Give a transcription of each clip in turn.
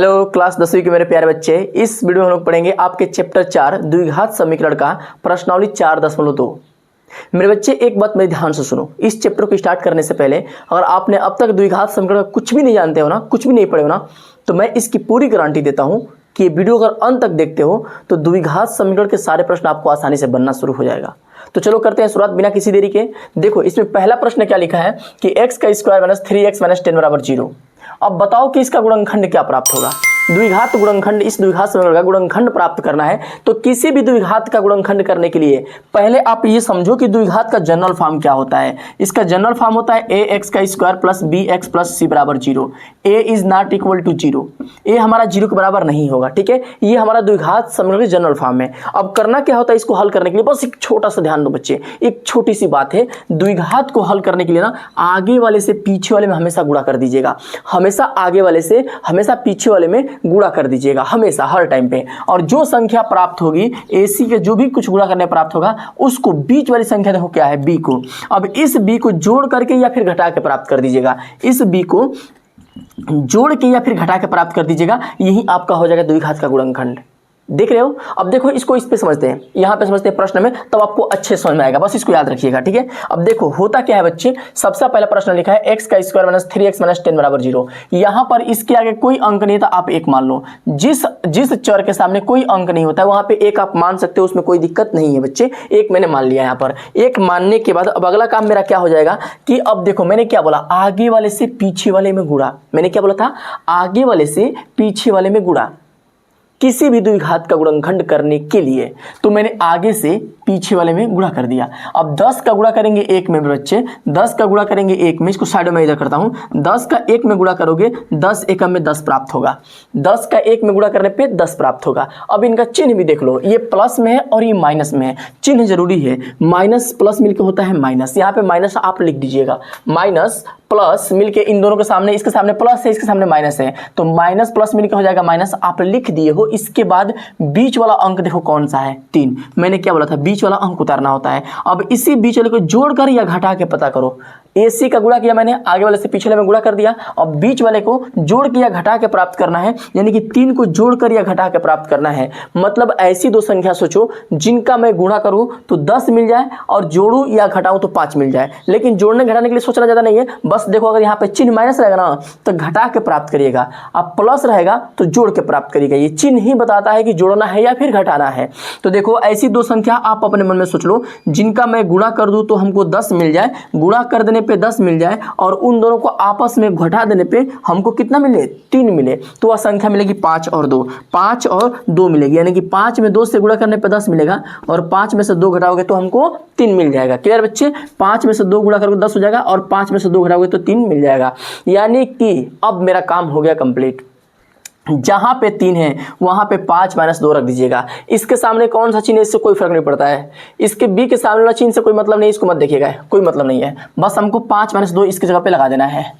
Hello class 10वीं के मेरे प्यारे बच्चे, इस वीडियो में हम लोग पढ़ेंगे आपके चैप्टर 4 द्विघात समीकरण का प्रश्नावली 4.2। मेरे बच्चे एक बात मेरे ध्यान से सुनो। इस चैप्टर को स्टार्ट करने से पहले अगर आपने अब तक द्विघात समीकरण का कुछ भी नहीं जानते हो ना, कुछ भी नहीं पढ़े हो ना, तो मैं इसकी पूरी गारंटी देता हूं कि वीडियो अगर अंत तक देखते हो तो द्विघात समीकरण के सारे प्रश्न आपको आसानी से बनना शुरू हो जाएगा। तो चलो करते हैं शुरुआत बिना किसी देरी के। देखो इसमें पहला प्रश्न क्या लिखा है कि x का स्क्वायर माइनस 3x माइनस 10 बराबर 0। अब बताओ कि इसका गुणनखंड क्या प्राप्त होगा। द्विघात गुणनखंड, इस द्विघात समीकरण का गुणनखंड प्राप्त करना है तो किसी भी द्विघात का गुणनखंड करने के लिए पहले आप ये समझो कि द्विघात का जनरल फॉर्म क्या होता है। इसका जनरल फॉर्म होता है ax का square plus bx plus c बराबर 0। a is not equal to 0, a हमारा 0 के बराबर नहीं होगा। ठीक है, ये हमारा द्विघात समीकरण का जनरल फॉर्म है। अब करना क्या होता है इसको हल करने के लिए, बस एक छोटा सा ध्यान दो बच्चे, एक छोटी सी बात है। द्विघात को हल करने के लिए ना आगे वाले से पीछे वाले में हमेशा गुणा कर दीजिएगा। हमेशा आगे वाले से हमेशा पीछे वाले में गुणा कर दीजिएगा, हमेशा हर टाइम पे। और जो संख्या प्राप्त होगी AC के जो भी कुछ गुणा करने प्राप्त होगा उसको बीच वाली संख्या देखो क्या है, B को। अब इस B को जोड़ करके या फिर घटा के प्राप्त कर दीजिएगा। इस B को जोड़ के या फिर घटा के प्राप्त कर दीजिएगा, यही आपका हो जाएगा द्विघात का गुणनखंड। देख रहे हो। अब देखो इसको इस पे समझते हैं, यहाँ पे समझते हैं प्रश्न में, तब आपको अच्छे समझ में आएगा। बस इसको याद रखिएगा। ठीक है, अब देखो होता क्या है बच्चे, सबसे पहला प्रश्न लिखा है x का स्क्वायर माइनस 3x माइनस 10 बराबर 0। यहाँ पर इसके आगे कोई अंक नहीं था, आप एक मान लो। जिस चर के सामने कोई अंक नहीं होता है वहां पे एक आप मान सकते हो, उसमें कोई दिक्कत नहीं है बच्चे। एक मैंने मान लिया। यहाँ पर एक मानने के बाद अब अगला काम मेरा क्या हो जाएगा कि अब देखो मैंने क्या बोला, आगे वाले से पीछे वाले में गुणा। मैंने क्या बोला था, आगे वाले से पीछे वाले में गुणा। किसी भी द्विघात का गुणनखंड करने के लिए तो मैंने आगे से पीछे वाले में गुणा कर दिया। अब 10 का गुणा करेंगे 1 में बच्चे, 10 का गुणा करेंगे 1 में, इसको साइड में इधर करता हूं। 10 का 1 में गुणा करोगे 10 एकम में 10 प्राप्त होगा। 10 का 1 में गुणा करने पे 10 प्राप्त होगा। अब इनका चिन्ह भी देख लो, ये प्लस में है और ये माइनस में है। चिन्ह जरूरी है, माइनस प्लस मिलकर होता है माइनस। यहाँ पे माइनस आप लिख दीजिएगा, माइनस प्लस मिलके इन दोनों के सामने, इसके सामने प्लस है, इसके सामने माइनस है, तो माइनस प्लस मिलके हो जाएगा माइनस, आप लिख दिए हो। इसके बाद बीच वाला अंक देखो कौन सा है, 3। मैंने क्या बोला था, बीच वाला अंक उतारना होता है। अब इसी बीच वाले को जोड़कर या घटा के पता करो। AC का गुणा किया मैंने, आगे वाले से पीछे वाले में गुणा कर दिया। अब बीच वाले को जोड़ के या घटा के प्राप्त करना है, यानी कि 3 को जोड़कर या घटा के प्राप्त करना है। मतलब ऐसी दो संख्या सोचो जिनका मैं गुणा करूं तो 10 मिल जाए और जोड़ूं या घटाऊं तो 5 मिल जाए। लेकिन जोड़ने घटाने के लिए सोचना ज्यादा नहीं है, बस देखो अगर यहाँ पे चिन्ह माइनस रहेगा ना तो घटा के प्राप्त करिएगा, अब प्लस रहेगा तो जोड़ के प्राप्त करिएगा। ये चिन्ह ही बताता है कि जोड़ना है या फिर घटाना है। तो देखो ऐसी दो संख्या आप अपने मन में सोच लो जिनका मैं गुणा कर दूं तो हमको 10 मिल जाए, गुणा कर देने पे 10 मिल जाए और उन दोनों को आपस में घटा देने पे हमको कितना मिले, 3 मिले। तो वह संख्या मिलेगी 5 और 2, 5 और 2 मिलेगी, यानी कि 5 में 2 से गुणा करने पे 10 मिलेगा और 5 में से 2 घटाओगे तो हमको 3 मिल जाएगा। क्लियर बच्चे, 5 में से 2 गुणा करोगे 10 हो जाएगा और 5 में से 2 घटाओगे तो 3 मिल जाएगा। यानी कि अब मेरा काम हो गया कंप्लीट। जहां पे 3 है वहां पे 5 माइनस 2 रख दीजिएगा। इसके सामने कौन सा चिन्ह है इससे कोई फर्क नहीं पड़ता है। इसके B के सामने वाला चिन्ह से कोई मतलब नहीं, इसको मत देखिएगा, कोई मतलब नहीं है। बस हमको 5 माइनस 2 इसकी जगह पे लगा देना है।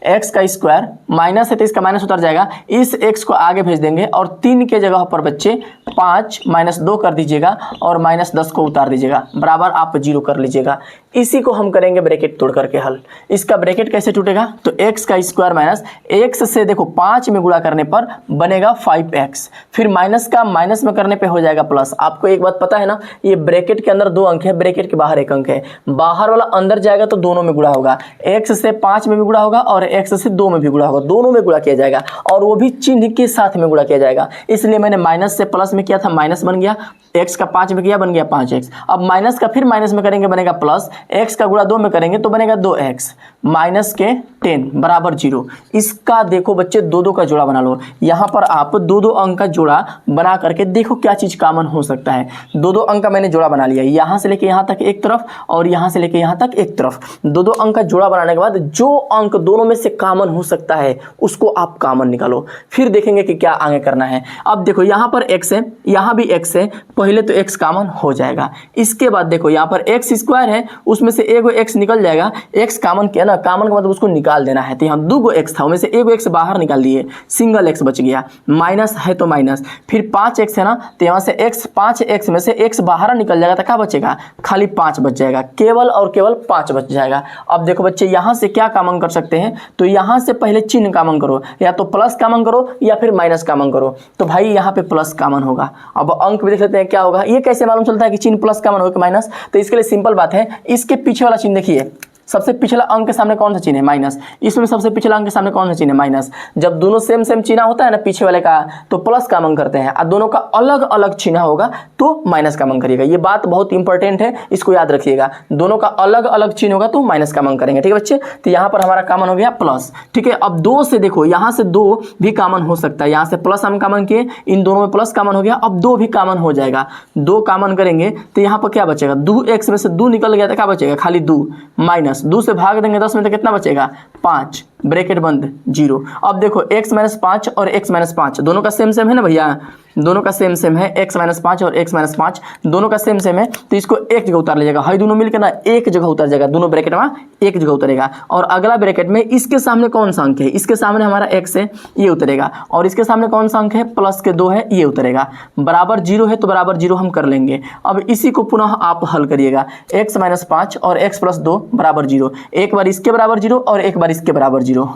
x का स्क्वायर माइनस है तो इसका माइनस उतर जाएगा, इस x को आगे भेज देंगे और 3 के जगह पर बच्चे 5 माइनस 2 कर दीजिएगा और माइनस 10 को उतार दीजिएगा, बराबर आप 0 कर लीजिएगा। इसी को हम करेंगे ब्रैकेट तोड़ करके हल। इसका ब्रैकेट कैसे टूटेगा, तो x का स्क्वायर माइनस x से देखो 5 में गुणा करने पर बनेगा 5x, फिर माइनस का माइनस में करने पे हो जाएगा प्लस। आपको एक बात पता है ना, ये ब्रैकेट के अंदर 2 अंक है, ब्रैकेट के बाहर 1 अंक है। बाहर वाला अंदर जाएगा तो दोनों में गुणा होगा, x से 5 में भी गुणा होगा और x से 2 में भी गुणा होगा, दोनों में गुणा किया जाएगा और वो भी चिन्ह के साथ में गुणा किया जाएगा। इसलिए मैंने माइनस से प्लस में किया था, माइनस बन गया, x का 5 में किया बन गया 5x। अब माइनस का फिर माइनस में करेंगे बनेगा प्लस, x का गुणा 2 में करेंगे तो बनेगा 2x माइनस के 10 बराबर 0। इसका देखो बच्चे 2-2 का जोड़ा बना लो। यहाँ पर आप 2-2 अंक का जोड़ा बना करके देखो क्या चीज कॉमन हो सकता है। 2-2 अंक का मैंने जोड़ा बना लिया, यहाँ से लेके यहाँ तक एक तरफ और यहाँ से लेके यहाँ तक एक तरफ। 2-2 अंक का जोड़ा बनाने के बाद जो अंक दोनों में से कॉमन हो सकता है उसको आप कॉमन निकालो, फिर देखेंगे कि क्या आगे करना है। अब देखो यहाँ पर x है, यहाँ भी x है, पहले तो x कॉमन हो जाएगा। इसके बाद देखो यहाँ पर x स्क्वायर है, उसमें से एगो x निकल जाएगा। x कॉमन किया ना, कॉमन का मतलब उसको निकाल निकाल देना है। तो यहाँ 2 एक्स था, उनमें से 1 एक्स बाहर निकाल दिए, सिंगल एक्स बच गया, माइनस है तो माइनस, फिर 5 एक्स है ना, तो यहाँ से एक्स 5 एक्स में से एक्स बाहर निकल जाएगा तो क्या बचेगा, खाली 5 बच जाएगा, केवल और केवल 5 बच जाएगा। अब देखो बच्चे यहाँ से क्या कॉमन कर सकते हैं, तो यहाँ से पहले चिन्ह कॉमन करो, या तो प्लस कॉमन करो या फिर माइनस कॉमन करो। तो भाई यहाँ पे प्लस कॉमन होगा। अब अंक भी देख लेते हैं क्या होगा, ये कैसे मालूम चलता है कि चिन्ह प्लस कॉमन हो कि माइनस, तो इसके लिए सिंपल बात है, इसके पीछे वाला चिन्ह देखिए, सबसे पिछला अंक के सामने कौन सा चिन्ह है, माइनस, इसमें सबसे पिछला अंक के सामने कौन सा चिन्ह है, माइनस। जब दोनों सेम सेम चिन्ह होता है ना पीछे वाले का, तो प्लस कॉमन करते हैं, और दोनों का अलग अलग चिन्ह होगा तो माइनस कॉमन करिएगा। ये बात बहुत इंपॉर्टेंट है, इसको याद रखिएगा, दोनों का अलग अलग चिन्ह होगा तो माइनस कॉमन करेंगे, ठीक है बच्चे। तो यहाँ पर हमारा कॉमन हो गया प्लस, ठीक है। अब 2 से देखो, यहाँ से 2 भी कॉमन हो सकता है, यहाँ से प्लस हम कॉमन किए, इन दोनों में प्लस कॉमन हो गया, अब 2 भी कॉमन हो जाएगा, 2 कॉमन करेंगे तो यहाँ पर क्या बचेगा, 2 एक्स में से 2 निकल गया तो क्या बचेगा, खाली 2, माइनस 2 से भाग देंगे 10 में तो कितना बचेगा, 5, ब्रैकेट बंद 0। अब देखो x माइनस 5 और x माइनस 5 दोनों का सेम सेम है ना भैया, दोनों का सेम सेम है, x माइनस 5 और x माइनस 5 दोनों का सेम सेम है, तो इसको एक जगह उतार लीजिएगा, हाई दोनों मिलकर ना एक जगह उतर जाएगा, दोनों ब्रैकेट में एक जगह उतरेगा। और अगला ब्रैकेट में इसके सामने कौन सा अंक है, इसके सामने हमारा x है, ये उतरेगा, और इसके सामने कौन सा अंक है, प्लस के 2 है, ये उतरेगा, बराबर 0 है तो बराबर 0 हम कर लेंगे। अब इसी को पुनः आप हल करिएगा, x माइनस 5 और x प्लस 2 बराबर 0, एक बार इसके बराबर 0 और एक बार इसके बराबर 0,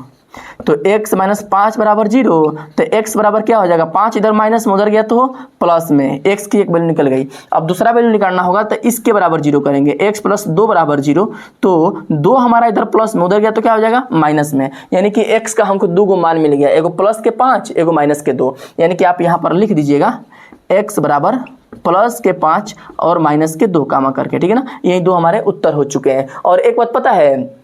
तो x माइनस 5 बराबर 0, तो x बराबर क्या हो जाएगा, 5 इधर माइनस में उधर गया तो प्लस में, x की एक वैल्यू निकल गई। अब दूसरा वैल्यू निकालना होगा तो इसके बराबर 0 करेंगे, x प्लस 2 बराबर 0, तो 2 हमारा इधर प्लस में उधर गया तो क्या हो जाएगा, माइनस में, यानी कि x का हमको 2 मान मिल गया, एगो प्लस के 5 एगो माइनस के 2, यानी कि आप यहाँ पर लिख दीजिएगा x बराबर प्लस के 5 और माइनस के 2 कामा करके, ठीक है ना। यही 2 हमारे उत्तर हो चुके हैं। और एक बात पता है,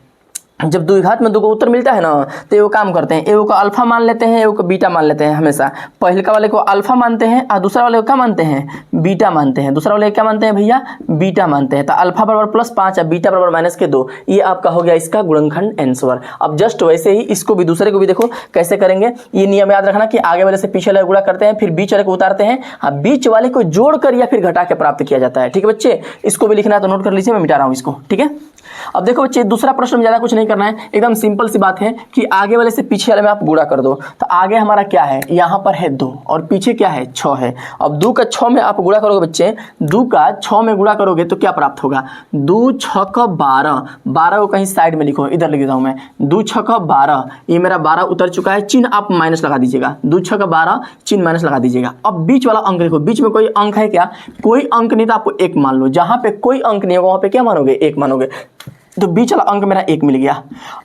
जब द्विघात में 2 को उत्तर मिलता है ना, तो ये वो काम करते हैं, एगो को अल्फा मान लेते हैं, एगो को बीटा मान लेते हैं हमेशा। पहले का वाले को अल्फा मानते हैं और दूसरा वाले को क्या मानते हैं, बीटा मानते हैं। दूसरा वाले क्या मानते हैं भैया, बीटा मानते हैं। तो अल्फा बराबर प्लस 5 और बीटा बराबर माइनस के 2, ये आपका हो गया इसका गुणनखंड आंसर। अब जस्ट वैसे ही इसको भी दूसरे को भी देखो कैसे करेंगे। ये नियम याद रखना कि आगे वाले से पीछे वाले गुणा करते हैं, फिर बीच वाले को उतारते हैं, हाँ बीच वाले को जोड़कर या फिर घटा के प्राप्त किया जाता है, ठीक है बच्चे। इसको भी लिखना है तो नोट कर लीजिए, मैं मिटा रहा हूँ इसको, ठीक है। अब देखो बच्चे, दूसरा प्रश्न में ज़्यादा कुछ नहीं करना है, एकदम सिंपल सी बात है कि आगे वाले से पीछे वाले में आप गुणा कर दो। तो आगे हमारा क्या है, यहाँ पर है 2 और पीछे क्या है, 6 है। अब 2 का 6 में आप गुणा करोगे बच्चे, 2 का 6 में गुणा करोगे तो क्या प्राप्त होगा, 2 6 का 12, 12 को कहीं साइड में लिखो, इधर लिख देता हूँ मैं, 2 6 का 12, ये मेरा 12 उतर चुका है, चिन्ह आप माइनस लगा दीजिएगा, 2 6 का 12 चिन्ह माइनस लगा दीजिएगा। अब बीच वाला अंक देखो, बीच में कोई अंक है क्या, कोई अंक नहीं, तो आपको 1 मान लो, जहाँ पे कोई अंक नहीं होगा वहाँ पे क्या मानोगे, 1 मानोगे, तो बीच वाला अंक मेरा 1 मिल गया।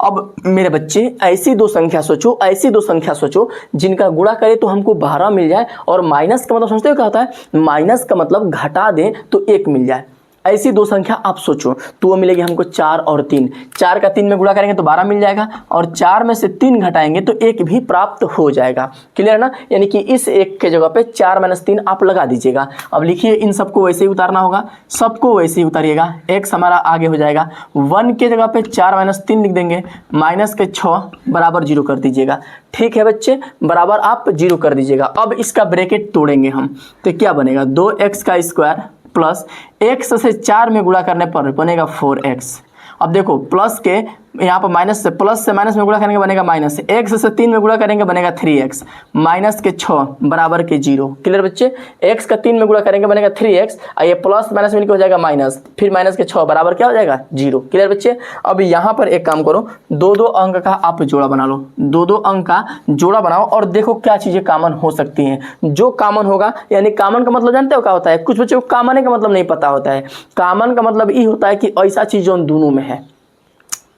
अब मेरे बच्चे ऐसी 2 संख्या सोचो, ऐसी 2 संख्या सोचो जिनका गुणा करें तो हमको 12 मिल जाए, और माइनस का मतलब समझते हो क्या होता है, माइनस का मतलब घटा दें तो 1 मिल जाए। ऐसी 2 संख्या आप सोचो, तो वो मिलेगी हमको 4 और 3, 4 का 3 में गुणा करेंगे तो 12 मिल जाएगा, और 4 में से 3 घटाएंगे तो 1 भी प्राप्त हो जाएगा। क्लियर ना, यानी कि इस 1 के जगह पे 4 - 3 आप लगा दीजिएगा। अब लिखिए, इन सबको वैसे ही उतारना होगा, सबको वैसे ही उतारिएगा, x हमारा आगे हो जाएगा, 1 के जगह पे 4 - 3 लिख देंगे, माइनस के 6 बराबर 0 कर दीजिएगा, ठीक है बच्चे, बराबर आप 0 कर दीजिएगा। अब इसका ब्रैकेट तोड़ेंगे हम, तो क्या बनेगा, 2x का स्क्वायर प्लस x से 4 में गुणा करने पर बनेगा 4x। अब देखो, प्लस के यहाँ पर माइनस से, प्लस से माइनस में गुणा करेंगे बनेगा माइनस, x से 3 में गुणा करेंगे बनेगा 3x, माइनस के 6 बराबर के 0। क्लियर बच्चे, x का 3 में गुणा करेंगे बनेगा 3x, और ये प्लस माइनस में हो जाएगा माइनस, फिर माइनस के 6 बराबर क्या हो जाएगा, 0। क्लियर बच्चे। अब यहाँ पर एक काम करो, 2-2 अंक का आप जोड़ा बना लो, 2-2 अंक का जोड़ा बनाओ, और देखो क्या चीज़ें कॉमन हो सकती हैं। जो कॉमन होगा, यानी कॉमन का मतलब जानते हो क्या होता है, कुछ बच्चों को कॉमन का मतलब नहीं पता होता है। कॉमन का मतलब ये होता है कि ऐसा चीज़ जो दोनों में है।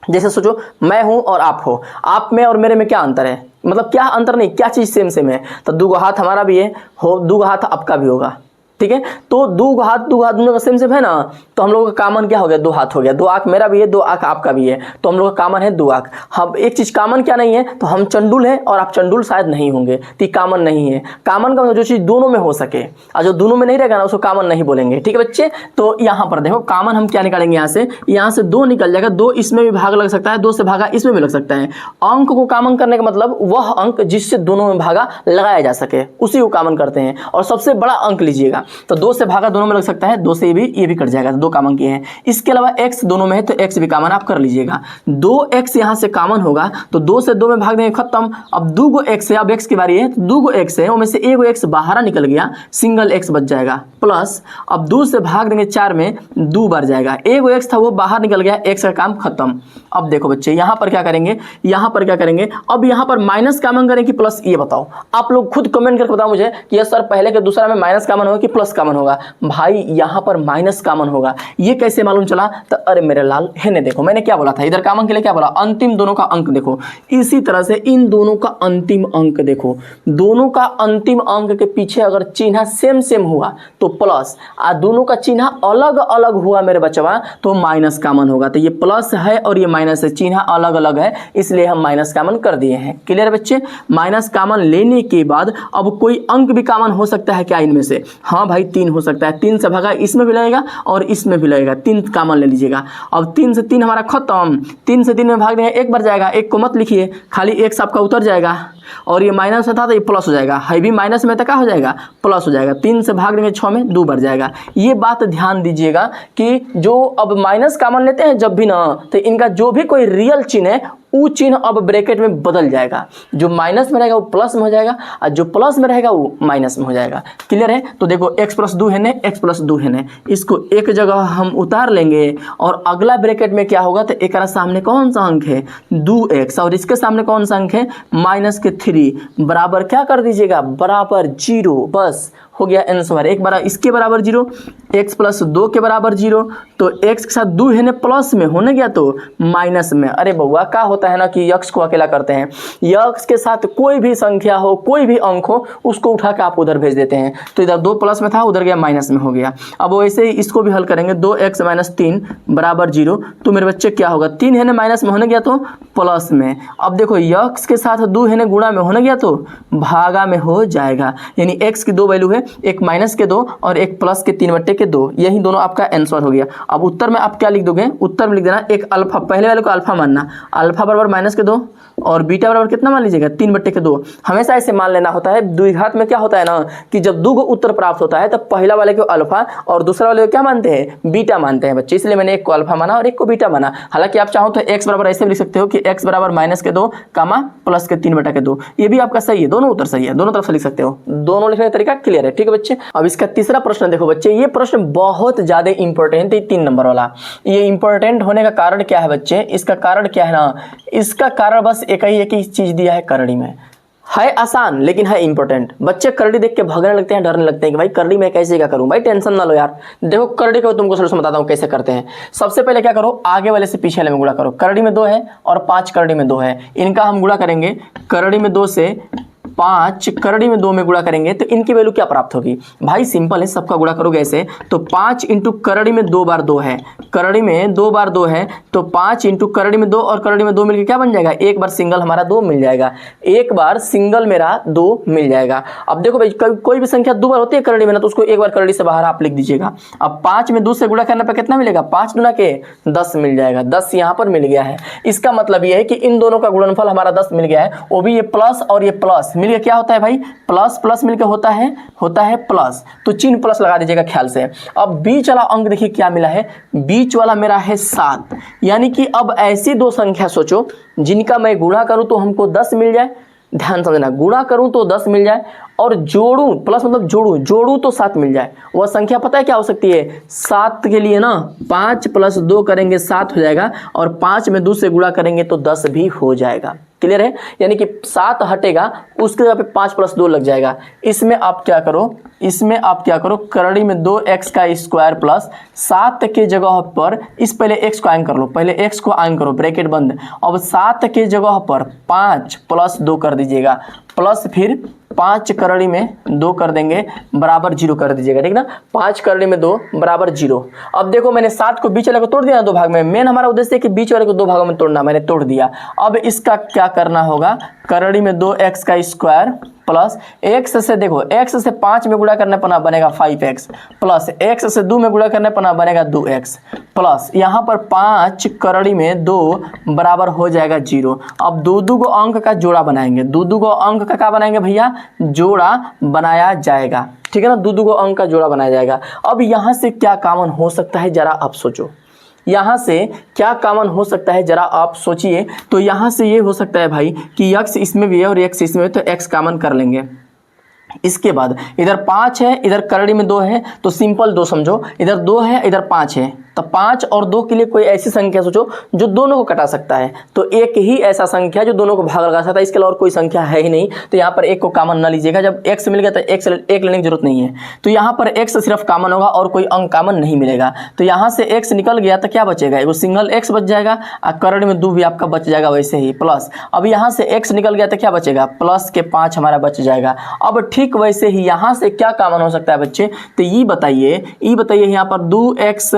जैसे सोचो, मैं हूं और आप हो, आप में और मेरे में क्या अंतर है, मतलब क्या अंतर नहीं, क्या चीज़ सेम सेम है, तो 2 हाथ हमारा भी है, 2 हाथ आपका भी होगा, ठीक है। तो 2 हाथ दोनों का सेम सेम है ना, तो हम लोगों का कॉमन क्या हो गया, 2 हाथ हो गया, 2 आँख मेरा भी है, 2 आँख आपका भी है, तो हम लोग का कॉमन है 2 आँख। हम एक चीज़ कॉमन क्या नहीं है, तो हम चंडुल है और आप चंडुल शायद नहीं होंगे, तो ये कॉमन नहीं है। कॉमन का मतलब जो चीज़ दोनों में हो सके, और जो दोनों में नहीं रहेगा ना उसको कॉमन नहीं बोलेंगे, ठीक है बच्चे। तो यहाँ पर देखो, कॉमन हम क्या निकालेंगे, यहाँ से 2 निकल जाएगा, 2 इसमें भी भाग लग सकता है, 2 से भागा इसमें भी लग सकता है। अंक को कॉमन करने का मतलब वह अंक जिससे दोनों में भागा लगाया जा सके, उसी को कॉमन करते हैं। और सबसे बड़ा अंक लीजिएगा, तो 2 से भागा दोनों में लग सकता है, 2 से ये भी कट जाएगा, तो 2 कॉमन किए हैं। इसके अलावा x दोनों में है तो x भी कॉमन आप कर लीजिएगा। 2x यहाँ से कॉमन होगा तो 2 से 2 में भाग देंगे, खत्म। अब 2 गो x है, अब x की बारी है, तो 2 गो x है, उनमें से 1 गो x बाहर निकल गया, सिंगल x बच जाएगा, प्लस अब 2 से भाग देंगे 4 में, 2 बार जाएगा, 1 गो x था वो बाहर निकल गया, x का काम खत्म। अब देखो बच्चे यहाँ पर क्या करेंगे, यहाँ पर क्या करेंगे, अब यहाँ पर माइनस कॉमन करें कि प्लस, ये बताओ आप लोग खुद कमेंट करके बताओ मुझे कि सर पहले के दूसरा में माइनस कॉमन होगा कि प्लस कॉमन होगा। भाई यहाँ पर माइनस कॉमन होगा, ये कैसे मालूम चला, तो अरे मेरे लाल है ने, देखो मैंने क्या बोला था, इधर कॉमन के लिए क्या बोला, अंतिम दोनों का अंक देखो, इसी तरह से इन दोनों का अंतिम अंक देखो, दोनों का अंतिम अंक के पीछे अगर चिन्ह सेम सेम हुआ तो प्लस, और दोनों का चिन्ह अलग अलग हुआ मेरे बच्चवा तो माइनस कॉमन होगा। तो ये प्लस है और ये माइनस है, चिन्ह अलग अलग है, इसलिए हम माइनस कॉमन कर दिए हैं। क्लियर बच्चे, माइनस कॉमन लेने के बाद अब कोई अंक भी कॉमन हो सकता है क्या इनमें से, हाँ भाई 3 हो सकता है, 3 से भागा इसमें भी लगेगा और इसमें भी लगेगा, 3 कॉमन ले लीजिएगा। अब 3 से 3 हमारा खत्म, 3 से 3 में भाग देंगे 1 बार जाएगा, 1 को मत लिखिए, खाली x आपका उतर जाएगा, और ये माइनस था तो ये प्लस हो जाएगा, है भी माइनस में तो क्या हो जाएगा, प्लस हो जाएगा। 3 से भाग देंगे 6 में, 2 बार जाएगा। ये बात ध्यान दीजिएगा कि जो अब माइनस कॉमन लेते हैं जब भी ना, तो इनका जो भी कोई रियल चिन्ह है वो चिन्ह अब ब्रैकेट में बदल जाएगा, जो माइनस में रहेगा वो प्लस में हो जाएगा और जो प्लस में रहेगा वो माइनस में हो जाएगा। क्लियर है, तो देखो x प्लस 2 है ने, x प्लस 2 है ने, इसको एक जगह हम उतार लेंगे और अगला ब्रैकेट में क्या होगा, तो एक सामने कौन सा अंक है 2x और इसके सामने कौन सा अंक है माइनस के 3, बराबर क्या कर दीजिएगा, बराबर 0, बस हो गया आंसर। एक बार इसके बराबर 0, x प्लस 2 के बराबर 0, तो x के साथ 2 है ना प्लस में, होने गया तो माइनस में। अरे बउआ क्या होता है ना कि x को अकेला करते हैं, x के साथ कोई भी संख्या हो, कोई भी अंक हो, उसको उठा के आप उधर भेज देते हैं, तो इधर 2 प्लस में था उधर गया माइनस में हो गया। अब वैसे ही इसको भी हल करेंगे, 2x माइनस 3 बराबर 0, तो मेरे बच्चे क्या होगा, 3 है ना माइनस में होने गया तो प्लस में। अब देखो x के साथ 2 है ना गुणा में होने गया तो भागा में हो जाएगा, यानी x की 2 वैल्यू है, एक माइनस के 2 और एक प्लस के 3/2, यही दोनों आपका आंसर हो गया। अब उत्तर में आप क्या लिख दोगे, उत्तर में लिख देना एक अल्फा, पहले वाले को अल्फा मानना, अल्फा बराबर माइनस के 2 और बीटा बराबर कितना मान लीजिएगा 3/2। हमेशा ऐसे मान लेना होता है। द्विघात में क्या होता है ना कि जब 2 उत्तर प्राप्त होता है तब पहला वाले को अल्फा और दूसरा वाले को क्या मानते हैं, बीटा मानते हैं बच्चे, इसलिए मैंने एक को अल्फा माना और एक को बीटा माना। हालांकि आप चाहो तो x बराबर ऐसे भी लिख सकते हो कि x बराबर माइनस के 2 कामा प्लस के 3/2, ये भी आपका सही है, दोनों उत्तर सही है, दोनों तरफ से लिख सकते हो, दोनों लिखने का तरीका क्लियर है। ठीक है बच्चे, अब इसका तीसरा प्रश्न देखो बच्चे, ये प्रश्न बहुत ज्यादा इंपॉर्टेंट है, 3 नंबर वाला। ये इंपॉर्टेंट होने का कारण क्या है बच्चे, इसका कारण क्या है ना, इसका कारण बस एक ही चीज दिया है, करड़ी में है आसान लेकिन है इंपॉर्टेंट। बच्चे करड़ी देख के भागने लगते हैं, डरने लगते हैं कि भाई करड़ी मैं कैसे क्या करूं। भाई टेंशन ना लो यार, देखो करड़ी को तुमको सोल्यूशन बताता हूं कैसे करते हैं। सबसे पहले क्या करो, आगे वाले से पीछे वाले में गुणा करो। करड़ी में 2 है और 5 करड़ी में 2 है, इनका हम गुणा करेंगे, करड़ी में 2 से 5 करड़ी में 2 में गुणा करेंगे तो इनकी वैल्यू क्या प्राप्त होगी। भाई सिंपल है, सबका गुणा करोगे ऐसे तो 5 इंटू करड़ी में 2 बार 2 है, करड़ी में 2 बार 2 है, तो 5 इंटू करड़ी में 2 और करड़ी में 2 मिलकर क्या बन जाएगा, एक बार सिंगल हमारा 2 मिल जाएगा, एक बार सिंगल मेरा 2 मिल जाएगा। अब देखो भाई कोई भी संख्या 2 बार होती है करड़ी में ना, तो उसको एक बार करड़ी से बाहर आप लिख दीजिएगा। अब 5 में 2 से गुणा करने पर कितना मिलेगा, 5 गुना के 10 मिल जाएगा, 10 यहाँ पर मिल गया है। इसका मतलब यह है कि इन दोनों का गुणनफल हमारा 10 मिल गया है, वो भी ये प्लस और ये प्लस मिल गया, क्या होता है भाई प्लस प्लस मिलकर होता है प्लस, तो चिन्ह प्लस लगा दीजिएगा ख्याल से। अब बीच वाला अंक देखिए क्या मिला है, बीच वाला मेरा है 7, यानी कि अब ऐसी 2 संख्या सोचो जिनका मैं गुणा करूं तो हमको 10 मिल जाए, ध्यान समझना, गुणा करूं तो 10 मिल जाए और जोड़ूं, प्लस मतलब जोड़ूं तो 7 मिल जाए। वह संख्या पता है क्या हो सकती है, 7 के लिए ना 5 + 2 करेंगे 7 हो जाएगा और 5 में 2 से गुणा करेंगे तो 10 भी हो जाएगा। क्लियर है, यानी कि 7 हटेगा उसके जगह पे 5 + 2 लग जाएगा। इसमें आप क्या करो, करड़ी में 2x का स्क्वायर प्लस 7 के जगह पर इस पहले x को आयन कर लो, पहले x को आयन करो ब्रैकेट बंद। अब 7 के जगह पर 5 + 2 कर दीजिएगा, प्लस फिर 5 करड़ी में 2 कर देंगे बराबर 0 कर दीजिएगा, ठीक ना, 5 करड़ी में 2 बराबर 0। अब देखो मैंने 7 को बीच वाले को तोड़ दिया 2 भाग में, मेन हमारा उद्देश्य है कि बीच वाले को 2 भागों में तोड़ना, मैंने तोड़ दिया। अब इसका क्या करना होगा, करड़ी में 2x का स्क्वायर प्लस x से, देखो x से 5 में गुणा करने पर बनेगा 5x प्लस x से 2 में गुणा करने पर बनेगा 2x प्लस यहाँ पर 5 करड़ी में 2 बराबर हो जाएगा 0। अब 2 अंक का जोड़ा बनाएंगे, 2 अंक का क्या बनाएंगे भैया, जोड़ा बनाया जाएगा। ठीक ठीक है ना, दो को अंक का जोड़ा बनाया जाएगा। अब यहाँ से क्या कॉमन हो सकता है जरा आप सोचो, यहाँ से क्या कॉमन हो सकता है जरा आप सोचिए। तो यहाँ से ये हो सकता है भाई कि x इसमें भी है और x इसमें है, तो x कॉमन कर लेंगे। इसके बाद इधर 5 है, इधर करड़ी में 2 है, तो सिंपल 2 समझो, इधर 2 है इधर 5 है, तो 5 और 2 के लिए कोई ऐसी संख्या सोचो जो दोनों को कटा सकता है। तो एक ही ऐसा संख्या जो दोनों को भाग लगा सकता है, इसके अलावा और कोई संख्या है ही नहीं। तो यहाँ पर एक को कॉमन ना लीजिएगा, जब x मिल गया तो एक लेने की जरूरत नहीं है। तो यहाँ पर x सिर्फ कॉमन होगा और कोई अंक कॉमन नहीं मिलेगा। तो यहाँ से x निकल गया तो क्या बचेगा, एगो सिंगल x बच जाएगा और करड़ी में 2 भी आपका बच जाएगा वैसे ही प्लस। अब यहाँ से x निकल गया तो क्या बचेगा, प्लस के 5 हमारा बच जाएगा। अब ठीक वैसे ही यहाँ से क्या कॉमन हो सकता है बच्चे, तो ये बताइए यहाँ पर 2x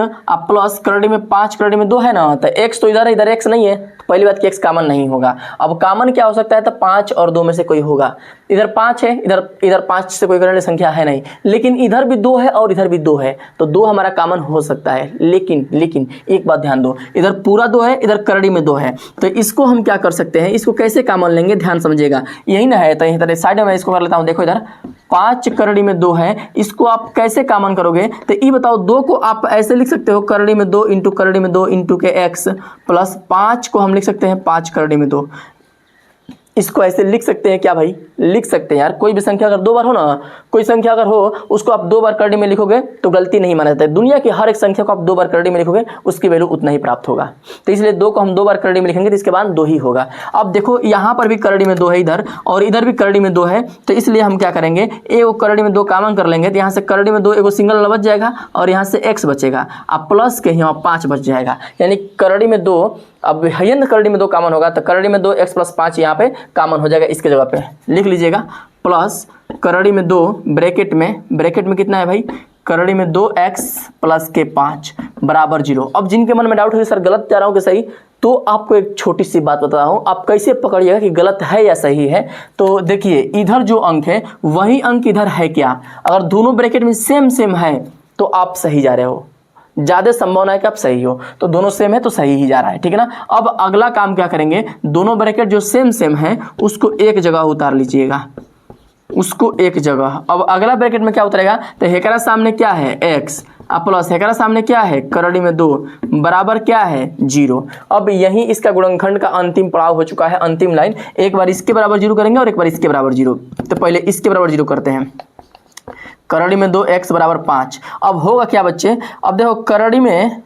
प्लस करड़ी में 5 करड़ी में 2 है ना, तो x तो इधर है, इधर x नहीं है, तो पहली बात कि x कॉमन नहीं होगा। अब कॉमन क्या हो सकता है, तो 5 और 2 में से कोई होगा। इधर 5 है, इधर 5 से कोई करने संख्या है नहीं, लेकिन इधर भी 2 है और इधर भी 2 है, तो 2 हमारा कॉमन हो सकता है। लेकिन एक बात ध्यान दो, इधर पूरा 2 है, इधर करड़ी में 2 है, तो इसको हम क्या कर सकते हैं, इसको कैसे कॉमन लेंगे, ध्यान समझिएगा। यही ना है, तो इधर साइड में मैं इसको कर लेता हूँ। देखो इधर 5 करड़ी में 2 है, इसको आप कैसे कॉमन करोगे, तो ये बताओ। 2 को आप ऐसे लिख सकते हो, करड़ी में 2 इंटू करड़ी में 2 इंटू के x, प्लस 5 को हम लिख सकते हैं 5 करड़ी में 2। इसको ऐसे लिख सकते हैं क्या भाई, लिख सकते हैं यार। कोई भी संख्या अगर 2 बार हो ना, कोई संख्या अगर हो उसको आप 2 बार करड़ी में लिखोगे तो गलती नहीं माना जाता है। दुनिया की हर एक संख्या को आप 2 बार करड़ी में लिखोगे उसकी वैल्यू उतना ही प्राप्त होगा। तो इसलिए 2 को हम 2 बार करड़ी में लिखेंगे तो इसके बाद 2 ही होगा। अब देखो यहाँ पर भी करड़ी में 2 है इधर, और इधर भी करड़ी में 2 है, तो इसलिए हम क्या करेंगे, एगो करड़ी में 2 कॉमन कर लेंगे। तो यहाँ से करड़ी में 2 एगो सिंगल बच जाएगा और यहाँ से x बचेगा, अब प्लस के यहाँ 5 बच जाएगा। यानी करड़ी में 2, अब हयन करड़ी में 2 कॉमन होगा तो करड़ी में 2 x प्लस 5 यहाँ पे कॉमन हो जाएगा। इसके जगह पे लिख लीजिएगा प्लस करड़ी में 2 ब्रैकेट में कितना है भाई, करड़ी में 2x प्लस के 5 बराबर 0। अब जिनके मन में डाउट है सर गलत जा रहा हूँ कि सही, तो आपको एक छोटी सी बात बता रहा हूँ, आप कैसे पकड़िएगा कि गलत है या सही है। तो देखिए इधर जो अंक है वही अंक इधर है क्या, अगर दोनों ब्रैकेट में सेम है तो आप सही जा रहे हो, ज़्यादा संभावना है कि आप सही हो, तो दोनों सेम है तो सही ही जा रहा है, ठीक है ना। अब अगला काम क्या करेंगे, दोनों ब्रैकेट जो सेम है उसको एक जगह उतार लीजिएगा, उसको एक जगह। अब अगला ब्रैकेट में क्या उतरेगा, तो हेकरा सामने क्या है x प्लस हेकरा सामने क्या है करड़ी में 2 बराबर क्या है 0। अब यही इसका गुणनखंड का अंतिम पड़ाव हो चुका है, अंतिम लाइन। एक बार इसके बराबर 0 करेंगे और एक बार इसके बराबर 0। तो पहले इसके बराबर 0 करते हैं, करड़ी में 2x बराबर 5। अब होगा क्या बच्चे, अब देखो करड़ी में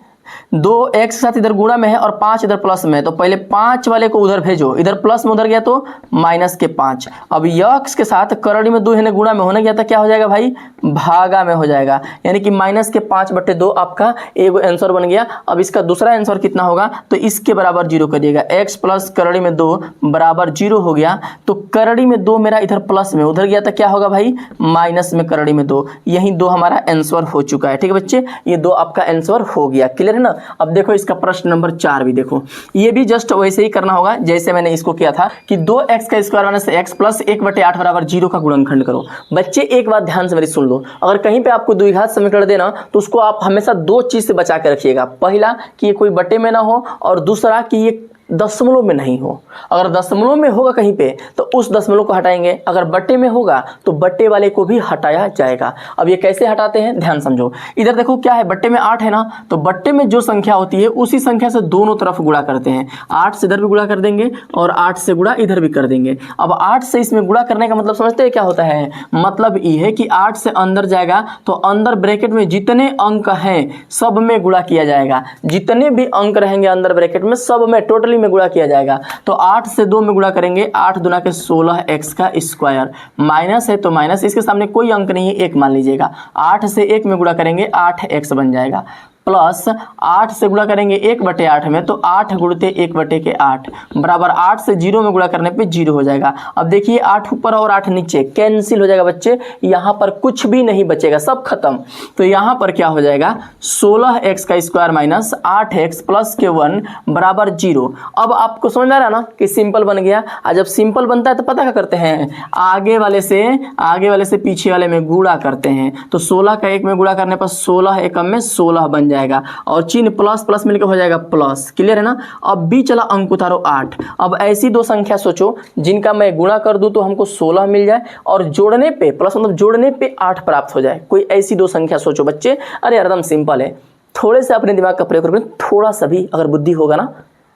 2x के साथ इधर गुणा में है और 5 इधर प्लस में है, तो पहले 5 वाले को उधर भेजो, इधर प्लस में उधर गया तो माइनस के 5। अब x के साथ करड़ी में 2 है गुणा में होने गया था, क्या हो जाएगा भाई, भागा में हो जाएगा, यानी कि माइनस के 5/2 आपका एक आंसर बन गया। अब इसका दूसरा आंसर कितना होगा, तो इसके बराबर 0 करिएगा, x प्लस करड़ी में 2 बराबर 0 हो गया। तो करड़ी में 2 मेरा इधर प्लस में उधर गया था, क्या होगा भाई, माइनस में करड़ी में 2। यही 2 हमारा आंसर हो चुका है, ठीक है बच्चे, ये 2 आपका आंसर हो गया, क्लियर है ना। अब देखो इसका प्रश्न नंबर 4 भी देखो, ये भी जस्ट वैसे ही करना होगा जैसे मैंने इसको किया था कि 2x का स्क्वायर माइनस x प्लस 1/8 बराबर 0 का गुणनखंड करो। बच्चे एक बात ध्यान से मेरी सुन लो, अगर कहीं पे आपको द्विघात समीकरण देना तो उसको आप हमेशा 2 चीज से बचा के रखिएगा। पहला कि ये कोई बटे में ना हो, और दूसरा कि ये दशमलव में नहीं हो। अगर दशमलव में होगा कहीं पे तो उस दशमलव को हटाएंगे, अगर बट्टे में होगा तो बट्टे वाले को भी हटाया जाएगा। अब ये कैसे हटाते हैं ध्यान समझो। इधर देखो क्या है, बट्टे में 8 है ना, तो बट्टे में जो संख्या होती है उसी संख्या से दोनों तरफ गुणा करते हैं। 8 से इधर भी गुणा कर देंगे और 8 से गुणा इधर भी कर देंगे। अब 8 से इसमें गुणा करने का मतलब समझते हैं क्या होता है, मतलब ये है कि 8 से अंदर जाएगा तो अंदर ब्रैकेट में जितने अंक हैं सब में गुणा किया जाएगा, जितने भी अंक रहेंगे अंदर ब्रैकेट में सब में टोटली में गुणा किया जाएगा। तो 8 से 2 में गुणा करेंगे, 8 दूना के 16x का स्क्वायर, माइनस है तो माइनस, इसके सामने कोई अंक नहीं है 1 मान लीजिएगा। 8 से 1 में गुणा करेंगे 8x बन जाएगा, प्लस 8 से गुणा करेंगे 1/8 में, तो 8 गुणते 1/8 बराबर 8 से 0 में गुणा करने पे 0 हो जाएगा। अब देखिए 8 ऊपर और 8 नीचे कैंसिल हो जाएगा बच्चे, यहाँ पर कुछ भी नहीं बचेगा, सब खत्म। तो यहाँ पर क्या हो जाएगा, 16x का स्क्वायर माइनस 8x प्लस के 1 बराबर 0। अब आपको समझ में आ रहा ना कि सिंपल बन गया। और जब सिंपल बनता है तो पता क्या करते हैं, आगे वाले से पीछे वाले में गुणा करते हैं। तो 16 का 1 में गुणा करने पर 16 एकम में 16 बन जाएगा और चिन्ह प्लस प्लस मिलकर हो जाएगा प्लस। क्लियर है ना। अब बी चला अंक उतारो 8। अब ऐसी दो संख्या सोचो जिनका मैं गुणा कर दूं तो हमको 16 मिल जाए और जोड़ने पे प्लस मतलब जोड़ने पे 8 प्राप्त हो जाए। कोई ऐसी दो संख्या सोचो बच्चे। अरे एकदम सिंपल है, थोड़े से अपने दिमाग का प्रयोग करोगे, थोड़ा सा भी अगर बुद्धि होगा ना,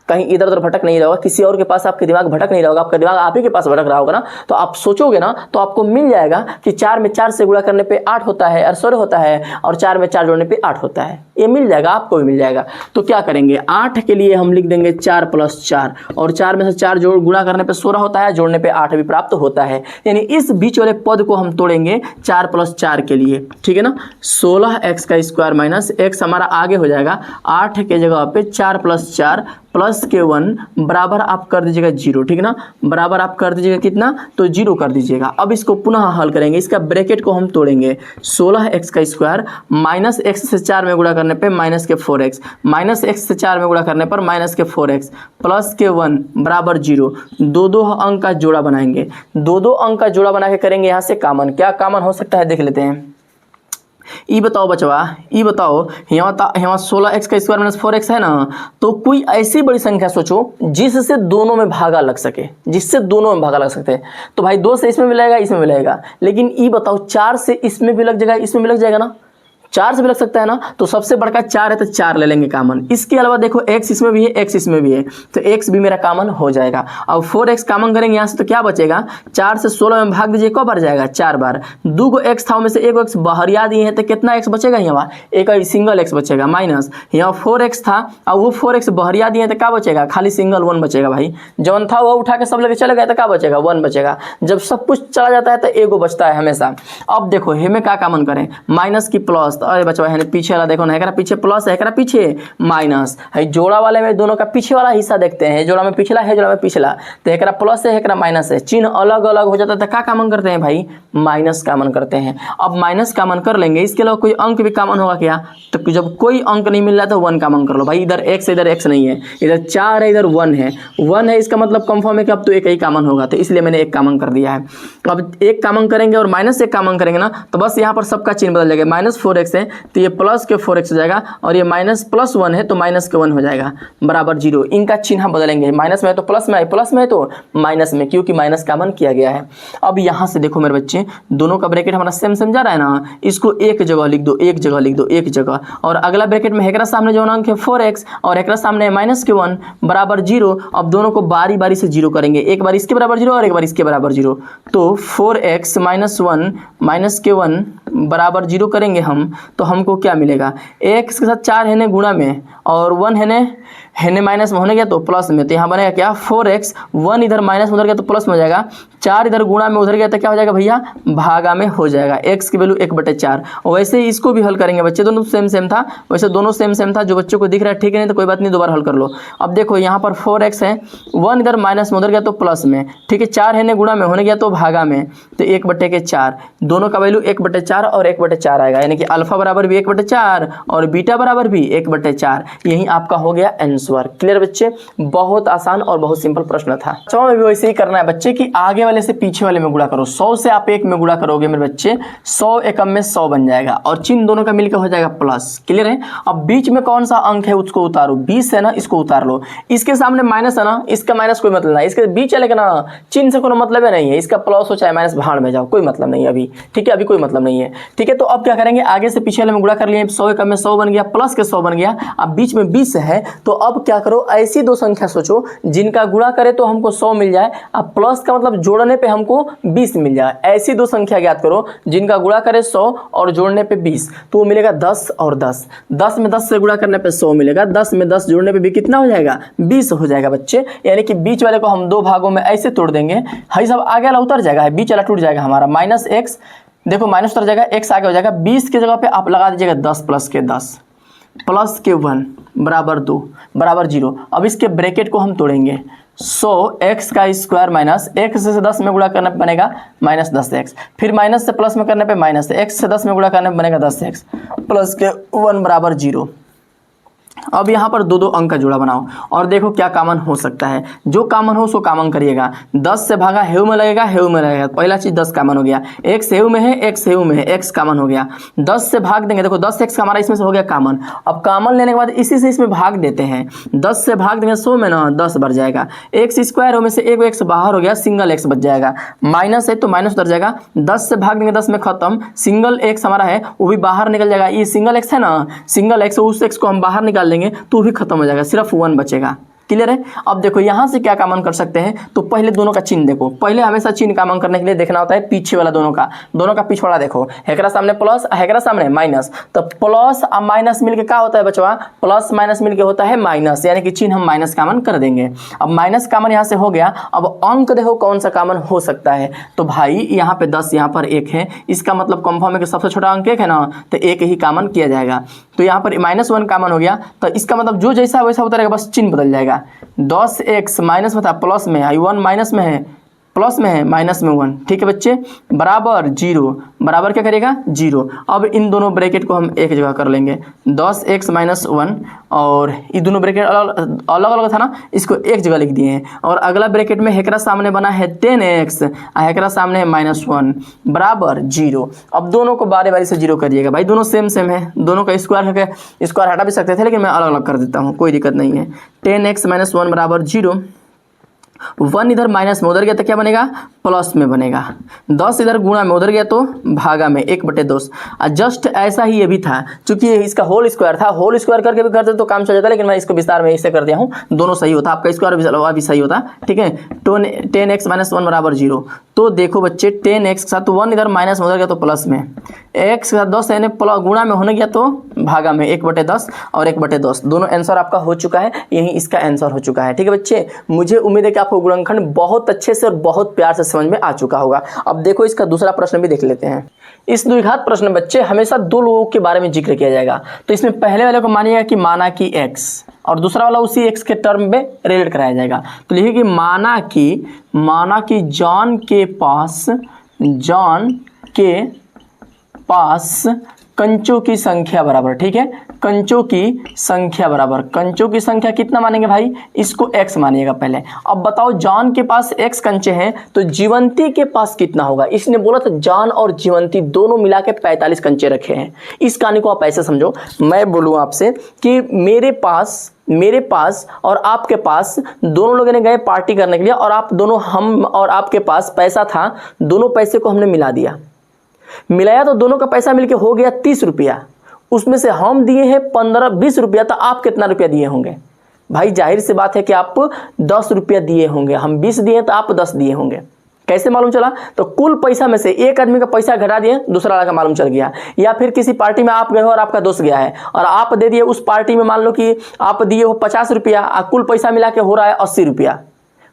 कहीं इधर उधर भटक नहीं रहा होगा, किसी और के पास आपके दिमाग भटक नहीं रहा होगा, आपका दिमाग आप ही के पास भटक रहा होगा ना, तो आप सोचोगे ना तो आपको मिल जाएगा कि 4 में 4 से गुणा करने पे 8 होता है, 16 होता है, और 4 में 4 जोड़ने पे 8 होता है। ये मिल जाएगा, आपको भी मिल जाएगा। तो क्या करेंगे, 8 के लिए हम लिख देंगे 4 + 4, और 4 में से 4 जोड़ गुणा करने पे 16 होता है, जोड़ने पे 8 भी प्राप्त होता है। यानी इस बीच वाले पद को हम तोड़ेंगे 4 + 4 के लिए, ठीक है ना। 16x² माइनस x हमारा आगे हो जाएगा 8 के जगह पे 4 + 4 प्लस के 1 बराबर आप कर दीजिएगा 0, ठीक है ना। बराबर आप कर दीजिएगा कितना, तो 0 कर दीजिएगा। अब इसको पुनः हल करेंगे, इसका ब्रैकेट को हम तोड़ेंगे। 16x² माइनस x से 4 में गुणा करने पे माइनस के 4x, माइनस x से 4 में गुणा करने पर माइनस के 4x, प्लस के 1 बराबर 0। दो अंक का जोड़ा बनाएंगे, दो अंक का जोड़ा बना के करेंगे यहाँ से कॉमन। क्या कॉमन हो सकता है देख लेते हैं। ई बताओ बचवा, ई बताओ, यहाँ 16x² माइनस 4x है ना, तो कोई ऐसी बड़ी संख्या सोचो जिससे दोनों में भागा लग सके, जिससे दोनों में भागा लग सकते हैं। तो भाई 2 से इसमें मिलेगा, इसमें मिलेगा, लेकिन ई बताओ 4 से इसमें भी लग जाएगा, इसमें भी लग जाएगा ना, 4 से भी लग सकता है ना। तो सबसे बड़का 4 है तो 4 ले लेंगे कॉमन। इसके अलावा देखो x इसमें भी है, x इसमें भी है, तो x भी मेरा कॉमन हो जाएगा। अब 4x कॉमन करेंगे यहाँ से तो क्या बचेगा, 4 से 16 में भाग दीजिए, कब बार जाएगा, 4 बार। 2 को x था में से 1 x बाहरिया दिए हैं तो कितना x बचेगा, यहाँ एक सिंगल x बचेगा, माइनस यहाँ 4x था और वो 4x बाहरिया दिए हैं तो क्या बचेगा, खाली सिंगल 1 बचेगा। भाई जौन था वो उठा के सब लेके चले गए तो क्या बचेगा, 1 बचेगा। जब सब कुछ चला जाता है तो एगो बचता है हमेशा। अब देखो हमें क्या कॉमन करें, माइनस की प्लस, अरे बचवा है पीछे वाला देखो ना, एकरा पीछे प्लस है, एकरा पीछे माइनस है। जोड़ा वाले में दोनों का पीछे वाला हिस्सा देखते हैं, जोड़ा में पिछला है, जोड़ा में पिछला, तो एकरा प्लस है, एकरा माइनस है। चिन्ह अलग अलग हो जाता है तो क्या कॉमन करते हैं भाई, माइनस कॉमन करते हैं। अब माइनस कॉमन कर लेंगे, इसके अलावा कोई अंक भी कॉमन होगा क्या, तो जब कोई अंक नहीं मिल रहा तो 1 कॉमन कर लो। भाई इधर x इधर x नहीं है, इधर 4 है, इधर 1 है, 1 है, इसका मतलब कंफर्म है कि अब तो एक ही कॉमन होगा, तो इसलिए मैंने 1 कॉमन कर दिया है। अब 1 कॉमन करेंगे और माइनस 1 कॉमन करेंगे ना, तो बस यहाँ पर सबका चिन्ह बदल जाएगा। माइनस 4x है तो ये प्लस के 4x हो जाएगा, और ये माइनस प्लस 1 है तो माइनस के 1 हो जाएगा, बराबर 0। इनका चिन्ह बदलेंगे, माइनस में है तो प्लस में है, प्लस में है तो माइनस में, क्योंकि माइनस कॉमन किया गया है। अब यहाँ से देखो मेरे बच्चे, दोनों का ब्रैकेट हमारा सेम सेम जा रहा है ना, इसको एक जगह लिख दो, एक जगह लिख दो, एक जगह। और अगला ब्रैकेट में एकरा सामने जो अंक है 4x और एकरा सामने माइनस के 1 बराबर 0। अब दोनों को बारी बारी से 0 करेंगे, एक बार इसके बराबर 0 और एक बार इसके बराबर 0। तो 4x माइनस 1 माइनस के 1 बराबर 0 करेंगे हम, तो हमको क्या मिलेगा, x के साथ 4 है ने गुणा में और 1 है ने माइनस में होने गया तो प्लस में, तो यहाँ बनेगा क्या 4x, 1 इधर माइनस में उधर गया तो प्लस में हो जाएगा, 4 इधर गुणा में उधर गया तो क्या हो जाएगा भैया, भागा में हो जाएगा। x की वैल्यू 1/4। और वैसे ही इसको भी हल करेंगे बच्चे, दोनों सेम सेम था, वैसे दोनों सेम सेम था, जो बच्चों को दिख रहा है ठीक है, नहीं तो कोई बात नहीं, दोबारा हल कर लो। अब देखो यहाँ पर 4x है, 1 इधर माइनस में उधर गया तो प्लस में, ठीक है, 4 है ने गुणा में होने गया तो भागा में, तो 1/4, दोनों का वैल्यू 1/4 और 1/4 आएगा, यानी कि अल्फा बराबर भी 1/4 और बीटा बराबर भी 1/4। यही आपका हो गया आंसर। क्लियर बच्चे, बहुत आसान और बहुत सिंपल प्रश्न था। चलो में भी वैसे ही करना है बच्चे कि आगे वाले से पीछे वाले में गुणा करो। 100 से आप 1 में गुणा करोगे मेरे बच्चे, 100 एकम में 100 बन जाएगा और चिन्ह दोनों का मिलकर हो जाएगा प्लस। क्लियर है। अब बीच में कौन सा अंक है उसको उतारो, 20 है ना, इसको उतार लो। इसके सामने माइनस है ना, इसका माइनस कोई मतलब नहीं, इसके बीच चलेगा ना, चिन्ह से कोई मतलब नहीं है, इसका प्लस हो चाहे माइनस भाड़ में जाओ, कोई मतलब नहीं है अभी, ठीक है, अभी कोई मतलब नहीं है, ठीक है। तो अब क्या करेंगे, आगे से पीछे वाले में गुणा कर लिए, 100 एकम में 100 बन गया, प्लस के 100 बन गया। अब बीच में 20 है, तो अब क्या करो, ऐसी दो संख्या सोचो जिनका गुणा करे तो हमको 100 मिल जाए, अब प्लस का मतलब जोड़ने पे हमको 20 मिल जाए। ऐसी दो संख्या ज्ञात करो जिनका गुणा करे 100 और जोड़ने पे 20, तो वो मिलेगा 10 और 10। 10 में 10 से गुणा करने पे 100 मिलेगा, 10 में 10 जोड़ने पे भी कितना हो जाएगा, 20 हो जाएगा बच्चे। यानी कि बीच वाले को हम दो भागों में ऐसे तोड़ देंगे, हई सब आगे वाला उतर जाएगा, बीच वाला टूट जाएगा हमारा, माइनस एक्स, देखो माइनस उतर जाएगा, एक्स आगे हो जाएगा, 20 की जगह पे आप लगा दीजिएगा 10 प्लस के 10 प्लस के 1 बराबर 2 बराबर 0। अब इसके ब्रैकेट को हम तोड़ेंगे, 100 x का स्क्वायर माइनस x से 10 में गुणा करने पे बनेगा माइनस 10x, फिर माइनस से प्लस में करने पे माइनस x से 10 में गुणा करने पे बनेगा 10x प्लस के 1 बराबर 0। अब यहाँ पर दो दो अंक का जोड़ा बनाओ और देखो क्या कॉमन हो सकता है। जो कॉमन हो सो कॉमन करिएगा। 10 से भागा हेउ में लगेगा, हेउ में लगेगा। पहला चीज 10 कॉमन हो गया, x हेउ में है, x हेउ में है, x कॉमन हो गया। 10 से भाग देंगे, देखो 10x हमारा इसमें से हो गया कॉमन। अब कॉमन लेने के बाद इसी से इसमें भाग देते हैं। 10 से भाग देंगे 100 में ना 10 बढ़ जाएगा। x स्क्वायर में से एक x बाहर हो गया, सिंगल x बच जाएगा। माइनस है तो माइनस उतर जाएगा। 10 से भाग देंगे 10 में खत्म, सिंगल x हमारा है वो भी बाहर निकल जाएगा। ये सिंगल x है ना, सिंगल x उस x को हम बाहर निकाल लेंगे तो भी खत्म हो जाएगा, सिर्फ 1 बचेगा। क्लियर है। अब देखो यहाँ से क्या कॉमन कर सकते हैं, तो पहले दोनों का चिन्ह देखो। पहले हमेशा चिन्ह कॉमन करने के लिए देखना होता है पीछे वाला दोनों का पिछवाड़ा देखो। हेकरा सामने प्लस, हेकरा सामने माइनस, तो प्लस और माइनस मिलके क्या होता है बचवा, प्लस माइनस मिलके होता है माइनस, यानी कि चिन्ह हम माइनस कॉमन कर देंगे। अब माइनस कॉमन यहाँ से हो गया। अब अंक देखो कौन सा कॉमन हो सकता है, तो भाई यहाँ पे 10, यहाँ पर 1 है, इसका मतलब कंफर्म है कि सबसे छोटा अंक 1 है ना, तो 1 ही कॉमन किया जाएगा। तो यहाँ पर -1 कॉमन हो गया, तो इसका मतलब जो जैसा वैसा उतरेगा, बस चिन्ह बदल जाएगा। 10x माइनस में था प्लस में, 1 माइनस में है प्लस में है, माइनस में 1। ठीक है बच्चे, बराबर 0, बराबर क्या करेगा 0। अब इन दोनों ब्रैकेट को हम एक जगह कर लेंगे, 10x माइनस 1, और ये दोनों ब्रैकेट अलग अलग था ना, इसको एक जगह लिख दिए हैं। और अगला ब्रैकेट में हेकरा सामने बना है 10x, हेकरा सामने है -1, बराबर 0। अब दोनों को बारी बारी से 0 करिएगा भाई, दोनों सेम सेम है, दोनों का स्क्वायर करके स्क्वायर हटा भी सकते थे, लेकिन मैं अलग अलग कर देता हूँ, कोई दिक्कत नहीं है। 10x माइनस 1 बराबर 0। 1 इधर माइनस में उधर गया तो क्या बनेगा, प्लस में बनेगा। 10 इधर गुणा में उधर गया तो भागा में, 1/10। जस्ट ऐसा ही ये भी था, क्योंकि इसका होल स्क्वायर था, होल स्क्वायर करके भी करते तो काम चल जाता, लेकिन मैं इसको विस्तार में इससे कर दिया हूँ, दोनों सही होता, आपका स्क्वायर भी सही होता। ठीक है, 10x माइनस 1 बराबर 0। तो देखो बच्चे 10x के साथ 1 इधर माइनस में उधर गया तो प्लस में, x के साथ 10 यानी गुणा में होने गया तो भागा में, 1/10 और 1/10। दोनों आंसर आपका हो चुका है, यही इसका आंसर हो चुका है। ठीक है बच्चे, मुझे उम्मीद है कि आपको गुणनखंड बहुत अच्छे से और बहुत प्यार से समझ में आ चुका होगा। अब देखो इसका दूसरा प्रश्न भी देख लेते हैं। इस द्विघात प्रश्न बच्चे हमेशा दो लोगों के बारे में जिक्र किया जाएगा। तो इसमें पहले वाले को मानिएगा कि माना कि x, और दूसरा वाला उसी x के टर्म में रिलेट कराया जाएगा। तो लिखिए कि माना कि जॉन के पास कंचों की संख्या बराबर, ठीक है, कंचों की संख्या बराबर, कंचों की संख्या कितना मानेंगे भाई, इसको x मानिएगा पहले। अब बताओ जॉन के पास x कंचे हैं तो जीवंती के पास कितना होगा। इसने बोला था जॉन और जीवंती दोनों मिला के 45 कंचे रखे हैं। इस कहानी को आप ऐसे समझो, मैं बोलूँ आपसे कि मेरे पास और आपके पास दोनों लोगों ने गए पार्टी करने के लिए, और आप दोनों, हम और आपके पास पैसा था, दोनों पैसे को हमने मिलाया तो दोनों का पैसा मिलके हो गया 30 रुपया। उसमें से हम दिए हैं 15-20 रुपया, तो आप कितना रुपया दिए होंगे भाई। जाहिर सी बात है कि आप 10 रुपया दिए होंगे, हम 20 दिए तो आप 10 दिए होंगे। कैसे मालूम चला, तो कुल पैसा में से एक आदमी का पैसा घटा दिए, दूसरा वाला का मालूम चल गया। या फिर किसी पार्टी में आप गए हो और आपका दोस्त गया है और आप दे दिए उस पार्टी में, मान लो कि आप दिए हो 50 रुपया, कुल पैसा मिला के हो रहा है 80 रुपया,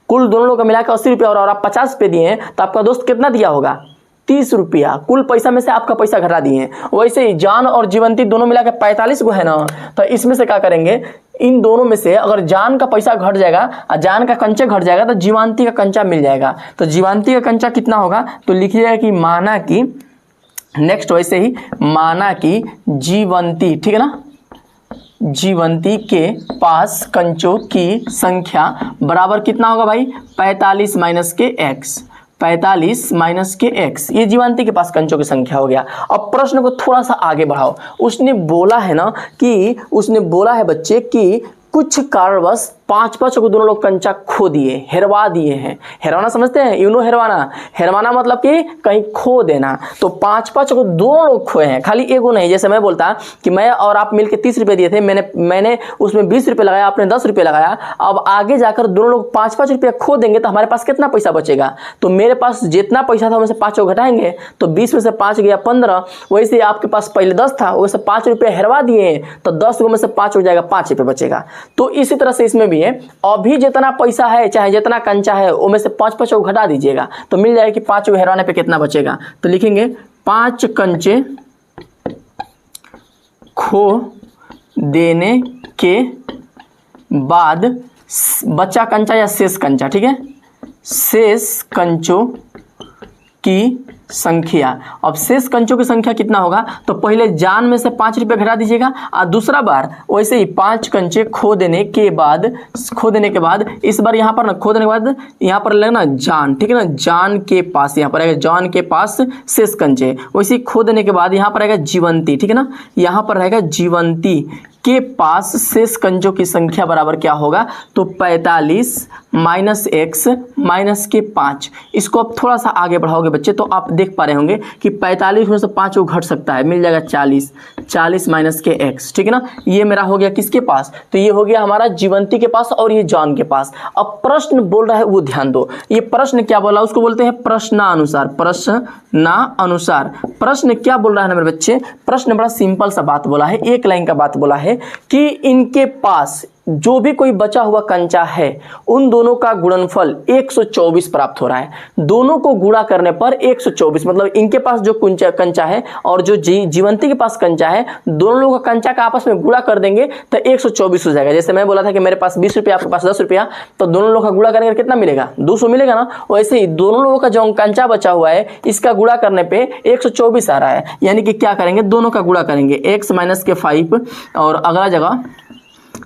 कुल दोनों लोग का मिला के 80 रुपया और आप 50 रुपये दिए हैं, तो आपका दोस्त कितना दिया होगा, 30 रुपया। कुल पैसा में से आपका पैसा घटा दिए हैं। वैसे ही जान और जीवंती दोनों मिला के 45 को है ना, तो इसमें से क्या करेंगे, इन दोनों में से अगर जान का पैसा घट जाएगा और जान का कंचा घट जाएगा तो जीवंती का कंचा मिल जाएगा। तो जीवंती का कंचा कितना होगा, तो लिखिएगा कि माना कि, नेक्स्ट वैसे ही माना कि जीवंती, ठीक है ना, जीवंती के पास कंचों की संख्या बराबर कितना होगा भाई, 45 माइनस के x, 45 माइनस के x, ये जीवंती के पास कंचों की संख्या हो गया। अब प्रश्न को थोड़ा सा आगे बढ़ाओ। उसने बोला है बच्चे कि कुछ कारणवश 5-5 को दोनों लोग कंचा खो दिए, हेरवा दिए हैं। हेरवाना समझते हैं, यू नो हेरवाना मतलब कि कहीं खो देना। तो 5-5 को दोनों लोग खोए हैं, खाली एगो नहीं। जैसे मैं बोलता कि मैं और आप मिलके 30 रुपये दिए थे, मैंने उसमें 20 रुपये लगाया, आपने 10 रुपये लगाया। अब आगे जाकर दोनों लोग 5-5 रुपया खो देंगे तो हमारे पास कितना पैसा बचेगा, तो मेरे पास जितना पैसा था उनमें से 5 को घटाएंगे तो 20 में से 5 गया 15। वैसे आपके पास पहले 10 था, वैसे 5 रुपये हेरवा दिए तो 10 में से 5 हो जाएगा, 5 रुपये बचेगा। तो इसी तरह से इसमें भी है, अभी जितना पैसा है चाहे जितना कंचा है उनमें से 5-5 को घटा दीजिएगा तो मिल जाएगा कि 5 को हेरवाने पे कितना बचेगा। तो लिखेंगे 5 कंचे खो देने के बाद बचा कंचा या शेष कंचा, ठीक है, शेष कंचों की संख्या। अब शेष कंचों की संख्या कितना होगा, तो पहले जान में से 5 रुपये घटा दीजिएगा और दूसरा बार वैसे ही 5 कंचे खो देने के बाद इस बार यहाँ पर ना खो देने के बाद यहाँ पर लगना जान, ठीक है ना, जान के पास यहाँ पर आएगा, जान के पास शेष कंचे, वैसे ही खो देने के बाद यहाँ पर आएगा जीवंती, ठीक है ना, यहाँ पर रहेगा जीवंती के पास शेष कंचों की संख्या बराबर क्या होगा, तो 45 माइनस एक्स माइनस के 5। इसको अब थोड़ा सा आगे बढ़ाओगे बच्चे तो आप देख पा रहे होंगे कि 45 में से 5 को घट सकता है, मिल जाएगा 40, 40 माइनस के एक्स, ठीक है ना। ये मेरा हो गया किसके पास, तो ये हो गया हमारा जीवंती के पास और ये जॉन के पास। अब प्रश्न बोल रहा है वो ध्यान दो, ये प्रश्न क्या बोला, उसको बोलते हैं प्रश्नानुसार, प्रश्नानुसार। प्रश्न क्या बोल रहा है ना मेरे बच्चे, प्रश्न बड़ा सिंपल सा बात बोला है, एक लाइन का बात बोला है कि इनके पास जो भी कोई बचा हुआ कंचा है उन दोनों का गुणनफल 124 प्राप्त हो रहा है। दोनों को गुणा करने पर 124, मतलब इनके पास जो कंचा है और जो जीवंती के पास कंचा है, दोनों लोगों का कंचा का आपस में गुणा कर देंगे तो 124 हो जाएगा। जैसे मैं बोला था कि मेरे पास 20 रुपया, आपके पास 10 रुपया, तो दोनों लोगों का गुणा करेंगे कितना मिलेगा, 200 मिलेगा ना। वैसे ही दोनों लोगों का जो कंचा बचा हुआ है इसका गुणा करने पे 124 आ रहा है, यानी कि क्या करेंगे, दोनों का गुणा करेंगे, x माइनस के 5 और अगला जगह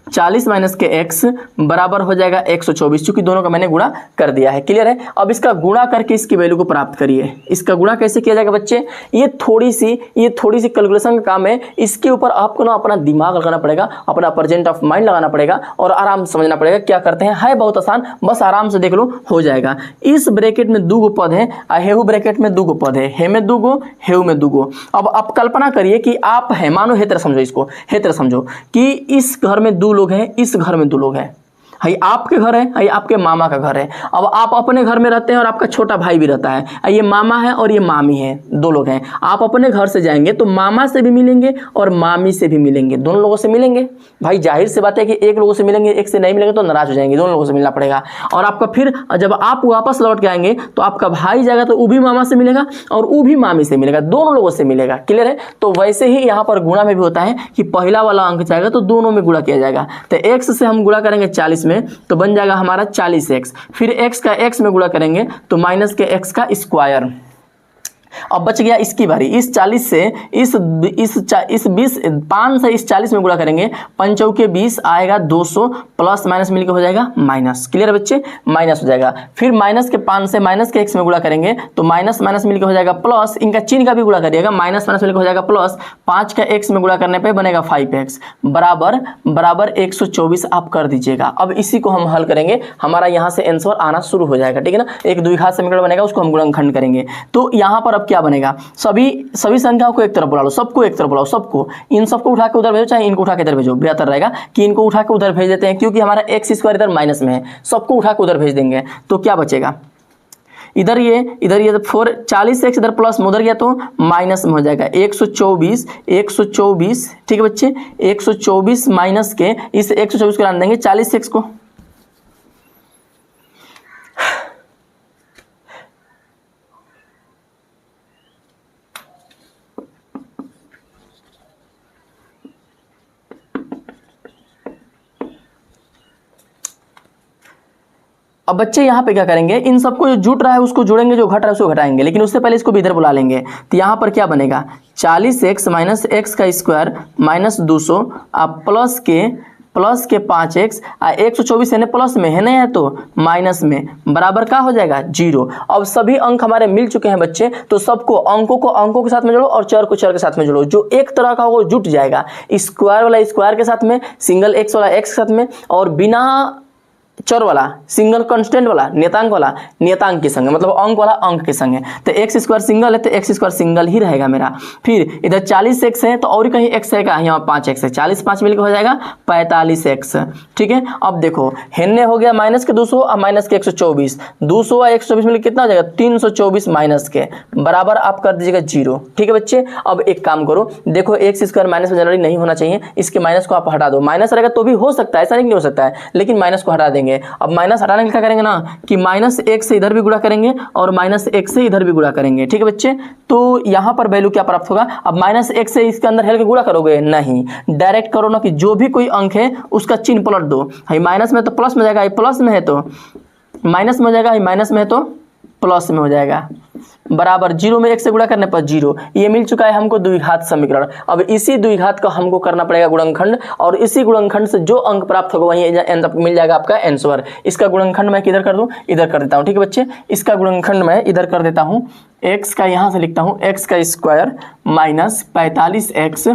40 माइनस के x बराबर हो जाएगा 124, चूंकि दोनों का मैंने गुणा कर दिया है। क्लियर है। अब इसका गुणा करके इसकी वैल्यू को प्राप्त करिए। इसका गुणा कैसे किया जाएगा बच्चे, ये थोड़ी सी कैलकुलेशन का काम है, इसके ऊपर आपको ना अपना दिमाग लगाना पड़ेगा, अपना प्रेजेंट ऑफ माइंड लगाना पड़ेगा और आराम से समझना पड़ेगा क्या करते हैं। है बहुत आसान, बस आराम से देख लो, हो जाएगा। इस ब्रैकेट में 2 पद है, हेहू ब्रैकेट में 2 पद है, हे में 2, हेहू में 2। अब आप कल्पना करिए कि आप है, मानो हे तरह समझो, इसको हे तरह समझो कि इस घर में 2 लोग हैं, इस घर में 2 लोग हैं, है आपके घर है आपके मामा का घर है। अब आप अपने घर में रहते हैं और आपका छोटा भाई भी रहता है, ये मामा है और ये मामी है, 2 लोग हैं। आप अपने घर से जाएंगे तो मामा से भी मिलेंगे और मामी से भी मिलेंगे, दोनों लोगों से मिलेंगे। भाई जाहिर सी बात है कि एक लोगों से मिलेंगे, एक से नहीं मिलेंगे तो नाराज हो जाएंगे, दोनों लोगों से मिलना पड़ेगा। और आपका फिर जब आप वापस लौट के आएंगे तो आपका भाई जाएगा तो वो भी मामा से मिलेगा और वो भी मामी से मिलेगा, दोनों लोगों से मिलेगा। क्लियर है। तो वैसे ही यहाँ पर गुणा में भी होता है कि पहला वाला अंक जाएगा तो दोनों में गुणा किया जाएगा। तो x से हम गुणा करेंगे 40 में तो बन जाएगा हमारा 40x, फिर x का x में गुणा करेंगे तो माइनस के x का स्क्वायर। अब बच गया इसकी बारी, इस 40 से इस 20 5 से इस 40 में गुणा करेंगे, 5 चौके 20 आएगा 200, प्लस माइनस मिलकर हो जाएगा माइनस। क्लियर बच्चे, माइनस हो जाएगा। फिर माइनस के 5 से माइनस के x में गुणा करेंगे तो माइनस माइनस मिलकर हो जाएगा प्लस, इनका चिन्ह का भी गुणा करिएगा, माइनस माइनस मिलकर हो जाएगा प्लस, 5 का x में गुणा करने पे बनेगा 5x बराबर 124 आप कर दीजिएगा। अब इसी को हम हल करेंगे, हमारा यहाँ से आंसर आना शुरू हो जाएगा, ठीक है ना। एक द्विघात समीकरण बनेगा, उसको हम गुणनखंड करेंगे। तो यहाँ पर अब क्या बनेगा, सभी संख्याओं को एक तरफ बुला लो, सबको एक तरफ बुलाओ, सबको, इन सबको उठा के उधर भेजो, चाहे इनको उठा के इधर भेजो, बेहतर रहेगा कि इनको उठा के उधर भेज देते हैं, क्योंकि हमारा x स्क्वायर इधर माइनस में है, सबको उठा के उधर भेज देंगे। तो क्या बचेगा, इधर ये 40x इधर प्लस में उधर गया तो माइनस में हो जाएगा 124, ठीक है बच्चे, 124 माइनस के इस 124 को डाल देंगे 40x को, अब बच्चे यहाँ पे क्या करेंगे, इन सबको जो जुट रहा है उसको जोड़ेंगे, जो घट रहा है उसको घटाएंगे, लेकिन उससे पहले इसको भी इधर बुला लेंगे। तो यहाँ पर क्या बनेगा, 40x माइनस x का स्क्वायर माइनस 200 आप प्लस के 5x 124 है ना, प्लस में है ना, तो माइनस में बराबर का हो जाएगा 0। अब सभी अंक हमारे मिल चुके हैं बच्चे, तो सबको अंकों के साथ में जोड़ो और चर को चर के साथ में जोड़ो, जो एक तरह का वो जुट जाएगा, स्क्वायर वाला स्क्वायर के साथ में, सिंगल x वाला x के साथ में, और बिना चर वाला सिंगल कांस्टेंट वाला नियतांक वाला नियतांक के संग, मतलब अंक वाला अंक के संग है। तो एक्स स्क्वायर सिंगल है तो एक्स स्क्वायर सिंगल ही रहेगा मेरा। फिर इधर 40x है तो और कहीं x है क्या, यहाँ 5x है, 40 5 मिलकर हो जाएगा 45x। ठीक है। अब देखो हेन्ने हो गया माइनस के 200 और माइनस के 124, 200 और 124 मिलकर कितना हो जाएगा 324 माइनस के बराबर आप कर दीजिएगा 0। ठीक है बच्चे। अब एक काम करो, देखो एक्स स्क्वायर माइनस में जनरली नहीं होना चाहिए, इसके माइनस को आप हटा दो, माइनस रहेगा तो भी हो सकता है, ऐसा नहीं हो सकता है, लेकिन माइनस को हटा देंगे। अब माइनस हटाने के क्या करेंगे ना कि माइनस 1 से इधर भी गुणा करेंगे और माइनस 1 से इधर भी गुणा करेंगे। ठीक है बच्चे। तो यहाँ पर वैल्यू क्या प्राप्त होगा, अब माइनस 1 से इसके अंदर हेल के गुणा करोगे, नहीं डायरेक्ट करो ना कि जो भी कोई अंक है उसका चिन्ह पलट दो। भाई माइनस में तो प्लस में जाएगा, प्लस में है तो माइनस में हो जाएगा, माइनस में है तो प्लस में हो जाएगा। बराबर 0 में 1 से गुणा करने पर 0। ये मिल चुका है हमको द्विघात समीकरण। अब इसी द्विघात का हमको करना पड़ेगा गुणनखंड, और इसी गुणनखंड से जो अंक प्राप्त होगा वही मिल जाएगा आपका आंसर। इसका गुणनखंड मैं किधर कर दूं, इधर कर देता हूं। ठीक है बच्चे, इसका गुणनखंड मैं इधर कर देता हूं, x का यहाँ से लिखता हूँ x का square minus 45x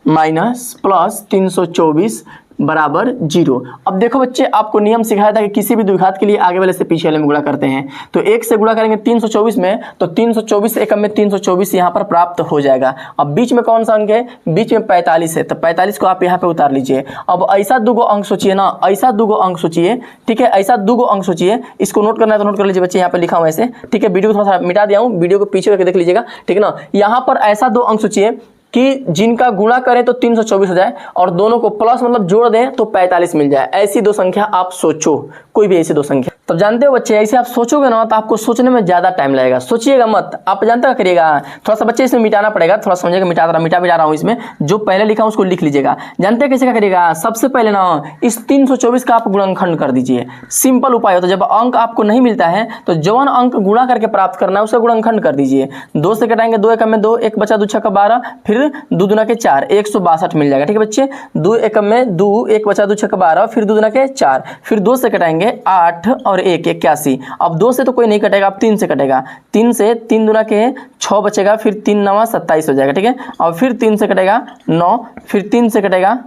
minus plus 324 बराबर 0। अब देखो बच्चे, आपको नियम सिखाया था कि किसी भी द्विघात के लिए आगे वाले से पीछे वाले में गुणा करते हैं। तो 1 से गुणा करेंगे 324 में, तो 324 एकम में 324 यहाँ पर प्राप्त हो जाएगा। अब बीच में कौन सा अंक है, बीच में 45 है, तो 45 को आप यहाँ पे उतार लीजिए। अब ऐसा दूगो अंक सोचिए ना, ऐसा दूगो अंक सोचिए, ठीक है, ऐसा दूगो अंक सोचिए। इसको नोट करना है तो नोट कर लीजिए बच्चे, यहाँ पे लिखा हुआ ऐसे, ठीक है। वीडियो को थोड़ा सा मिटा दिया हूँ, वीडियो को पीछे करके देख लीजिएगा, ठीक है ना। यहाँ पर ऐसा दो अंक सोचिए कि जिनका गुणा करें तो 324 हो जाए और दोनों को प्लस मतलब जोड़ दें तो 45 मिल जाए। ऐसी दो संख्या आप सोचो, कोई भी ऐसी दो संख्या। तब जानते हो बच्चे, ऐसे आप सोचोगे ना तो आपको सोचने में ज्यादा टाइम लगेगा, सोचिएगा मत। आप जानते क्या करिएगा, थोड़ा सा बच्चे इसमें मिटाना पड़ेगा, थोड़ा समझिएगा, मिटा रहा हूँ इसमें, जो पहले लिखा हूँ उसको लिख लीजिएगा। जानते हैं कैसे क्या करिएगा, सबसे पहले ना इस 324 का आप गुणनखंड कर दीजिए। सिंपल उपाय होता है, जब अंक आपको नहीं मिलता है तो जवन अंक गुणा करके प्राप्त करना है उसका गुणनखंड कर दीजिए। 2 से कटाएंगे 2 एकम में 2, 1 बचा 2 छक्का 12, फिर 2 दूना के 4, 162 मिल जाएगा। ठीक है बच्चे, 2 एकम में 2, 1 बचा 2 छक्का 12, फिर 2 दूना के 4, फिर 2 से कटाएंगे 8 और 1 81। अब 2 से तो कोई नहीं कटेगा, अब 3 से कटेगा। 3 से 3 दूना के 6 बचेगा, फिर 3 9 27 हो जाएगा। ठीक है, और फिर 3 से कटेगा 9, फिर 3 से कटेगा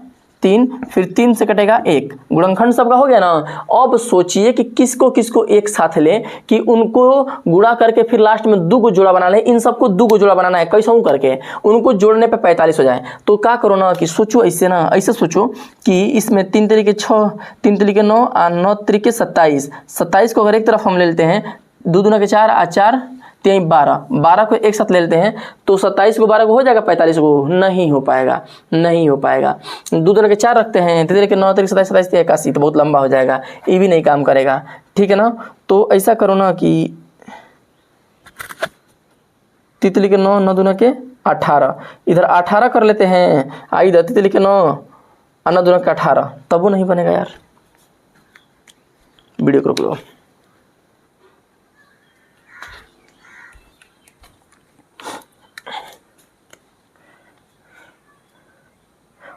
3, फिर 3 से कटेगा 1। गुणनखंड सबका हो गया ना। अब सोचिए कि किसको किसको एक साथ ले, कि उनको गुणा करके फिर लास्ट में 2 को जोड़ा बना ले। इन सबको 2 को जोड़ा बनाना है, कैसे करके उनको जोड़ने पे 45 हो जाए। तो क्या करो ना कि सोचो ऐसे ना, ऐसे सोचो कि इसमें 3 तरीके 6, 3 तरीके 9 और 9 तरीके 27। 27 को अगर एक तरफ हम ले लेते हैं, 2 दूना के 4 और 4 3 12, 12 को एक साथ ले लेते हैं तो 27 को 12 को हो जाएगा 45 को, नहीं हो पाएगा, नहीं हो पाएगा। 2 दूना के 4 रखते हैं, 3 के 9 3 27 27 81, तो बहुत लंबा हो जाएगा, ये भी नहीं काम करेगा। ठीक है ना, तो ऐसा करो ना कि 3 के 9, 9 दूना के 18, इधर 18 कर लेते हैं, इधर 3 के 9 और 9 दूना के 18, तब वो नहीं बनेगा यार। वीडियो को रोक लो।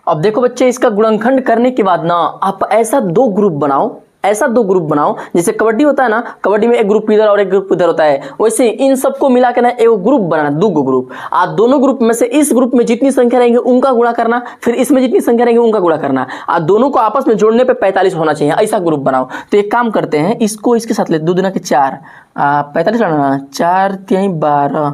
अब देखो बच्चे, इसका गुणनखंड करने के बाद ना आप ऐसा 2 ग्रुप बनाओ, ऐसा 2 ग्रुप बनाओ, जैसे कबड्डी होता है ना, कबड्डी में एक ग्रुप इधर और एक ग्रुप इधर होता है, वैसे इन सबको मिला के ना एक ग्रुप बनाना, 2 ग्रुप। आप दोनों ग्रुप में से इस ग्रुप में जितनी संख्या रहेंगे उनका गुणा करना, फिर इसमें जितनी संख्या रहेंगे उनका गुणा करना, और दोनों को आपस में जोड़ने पे 45 होना चाहिए, ऐसा ग्रुप बनाओ। तो एक काम करते हैं, इसको इसके साथ ले, 2 दूना के 4 45 लाना, 4 3 12,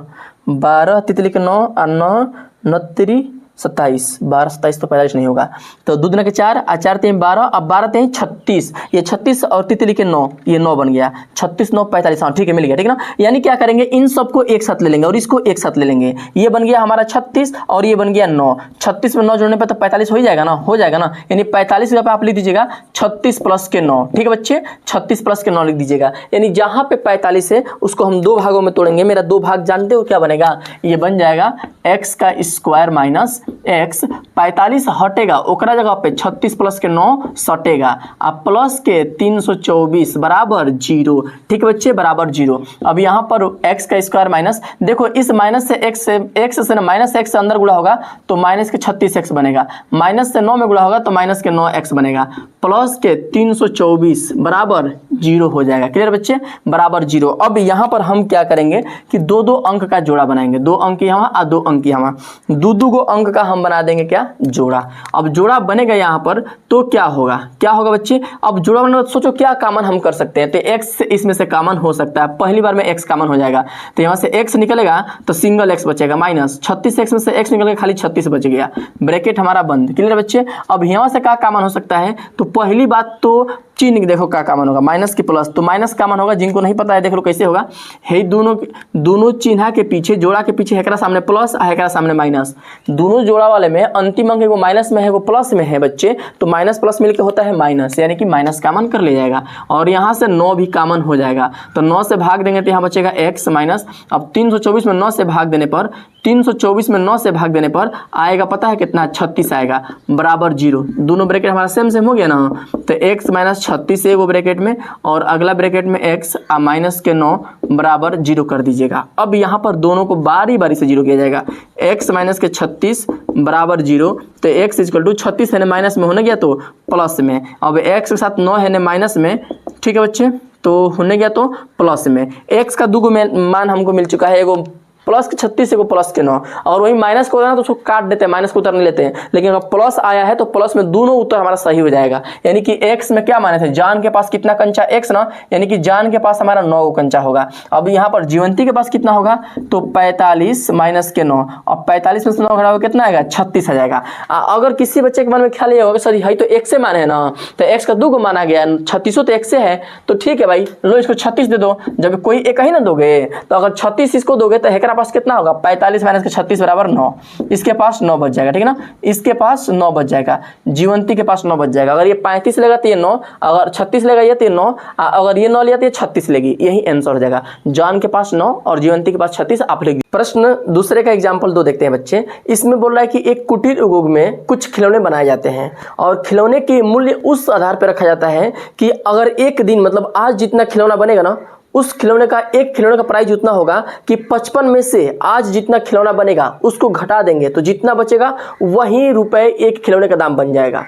12 3 के 9 और 9 9 3 27, 12 27 तो 45 नहीं होगा, तो 2 दूना के 4 और 4 3 12, अब 12 3 36, ये 36 और 3 के 9, ये 9 बन गया, 36 9 45। हाँ ठीक है, मिल गया। ठीक है ना, यानी क्या करेंगे, इन सबको एक साथ ले लेंगे और इसको एक साथ ले लेंगे। ये बन गया हमारा 36 और ये बन गया 9। 36 में 9 जोड़ने पर तो 45 हो ही जाएगा ना, हो जाएगा ना। यानी 45 जगह पे आप लिख दीजिएगा 36 प्लस के 9। ठीक है बच्चे, 36 प्लस के 9 लिख दीजिएगा। यानी जहाँ पे 45 है उसको हम 2 भागों में तोड़ेंगे। मेरा 2 भाग जानते हो क्या बनेगा, ये बन जाएगा x का स्क्वायर माइनस x। 45 हटेगा, ओकरा जगह पे 36 प्लस के 9 सटेगा, अब प्लस के 324 बराबर 0। ठीक है बच्चे, बराबर 0। अब यहाँ पर x का स्क्वायर माइनस, देखो इस माइनस से x से ना, माइनस x से अंदर गुणा होगा तो माइनस के 36x बनेगा, माइनस से 9 में गुणा होगा तो माइनस के 9x बनेगा, प्लस के 324 बराबर 0 हो जाएगा। क्लियर बच्चे, बराबर 0। अब यहाँ पर हम क्या करेंगे कि 2 अंक का जोड़ा बनाएंगे, 2 अंक यहाँ और 2 अंक यहाँ, 2 गो अंक का हम बना देंगे क्या, जोड़ा। अब जोड़ा बनेगा यहाँ पर तो क्या होगा, क्या होगा बच्चे, अब जोड़ा बनेगा तो सोचो क्या कॉमन हम कर सकते हैं। तो x इसमें से कॉमन हो सकता है, पहली बार में x कॉमन हो जाएगा, तो यहाँ से x निकलेगा तो सिंगल x बचेगा, माइनस 36x में से x निकल गया, खाली 36 बच गया, ब्रैकेट हमारा बंद। क्लियर बच्चे, अब यहाँ से क्या कॉमन हो सकता है, तो पहली बात तो चिन्ह देखो क्या कॉमन होगा, माइनस की प्लस, तो माइनस कॉमन होगा। जिनको नहीं पता है देख लो कैसे होगा, है दोनों चिन्ह के पीछे, जोड़ा के पीछे एकरा सामने प्लस और एकरा सामने माइनस, दोनों जोड़ा वाले में अंतिम अंक वो माइनस में है वो प्लस में है बच्चे, तो माइनस प्लस मिलकर होता है माइनस, यानी कि माइनस कॉमन कर ले जाएगा और यहाँ से 9 भी कॉमन हो जाएगा, तो 9 से भाग देंगे तो यहाँ बचेगा x माइनस। अब 324 में 9 से भाग देने पर, 324 में 9 से भाग देने पर आएगा पता है कितना, 36 आएगा, बराबर 0। दोनों ब्रैकेट हमारा सेम हो गया ना, तो x माइनस 36 है वो ब्रैकेट में, और अगला ब्रैकेट में x माइनस के 9 बराबर 0 कर दीजिएगा। अब यहाँ पर दोनों को बारी बारी से 0 किया जाएगा। x माइनस के 36 बराबर 0, तो x इक्वल टू 36 है ना माइनस में होने गया तो प्लस में, अब x के साथ 9 है ना माइनस में, ठीक है बच्चे, तो होने गया तो प्लस में। x का दो मान हमको मिल चुका है, एगो प्लस के 36 एगो प्लस के 9, और वही माइनस को होता है ना तो उसको काट देते हैं, माइनस को उतर नहीं लेते हैं, लेकिन अगर प्लस आया है तो प्लस में दोनों उत्तर हमारा सही हो जाएगा। यानी कि x में क्या माने थे, जान के पास कितना कंचा x ना, यानी कि जान के पास हमारा 9 कंचा होगा। अब यहाँ पर जीवंती के पास कितना होगा, तो 45 माइनस के 9, और 45 में से 9 घटा कितना आएगा, 36 आ जाएगा। अगर किसी बच्चे के मन में ख्याल ये होगा सर है तो x से मान है ना, तो x का 2 को माना गया, 36 तो x से है, तो ठीक है भाई लो इसको 36 दे दो। जब कोई एक ही ना दोगे, तो अगर 36 इसको दोगे तो हेकरा पास कितना होगा, 45 माइनस के 36 बराबर 9, इसके पास 9 बच जाएगा, ठीक है ना, इसके पास 9 बच जाएगा, जीवंती के पास 9 बच जाएगा। अगर ये 35 लेगा तो ये 9, अगर 36 लेगा ये तो ये 9, अगर ये 9 लिया तो ये 36 लेगी, यही आंसर हो जाएगा। जान के पास 9 और जीवंती के पास 36 आप लेगी। प्रश्न दूसरे का एग्जाम्पल 2 देखते हैं बच्चे। इसमें बोल रहा है कि एक कुटीर उद्योग में कुछ खिलौने बनाए जाते हैं और खिलौने के मूल्य उस आधार पर रखा जाता है कि अगर एक दिन मतलब आज जितना खिलौना बनेगा ना, उस खिलौने का एक खिलौने का प्राइस उतना होगा कि 55 में से आज जितना खिलौना बनेगा उसको घटा देंगे तो जितना बचेगा वही रुपए एक खिलौने का दाम बन जाएगा।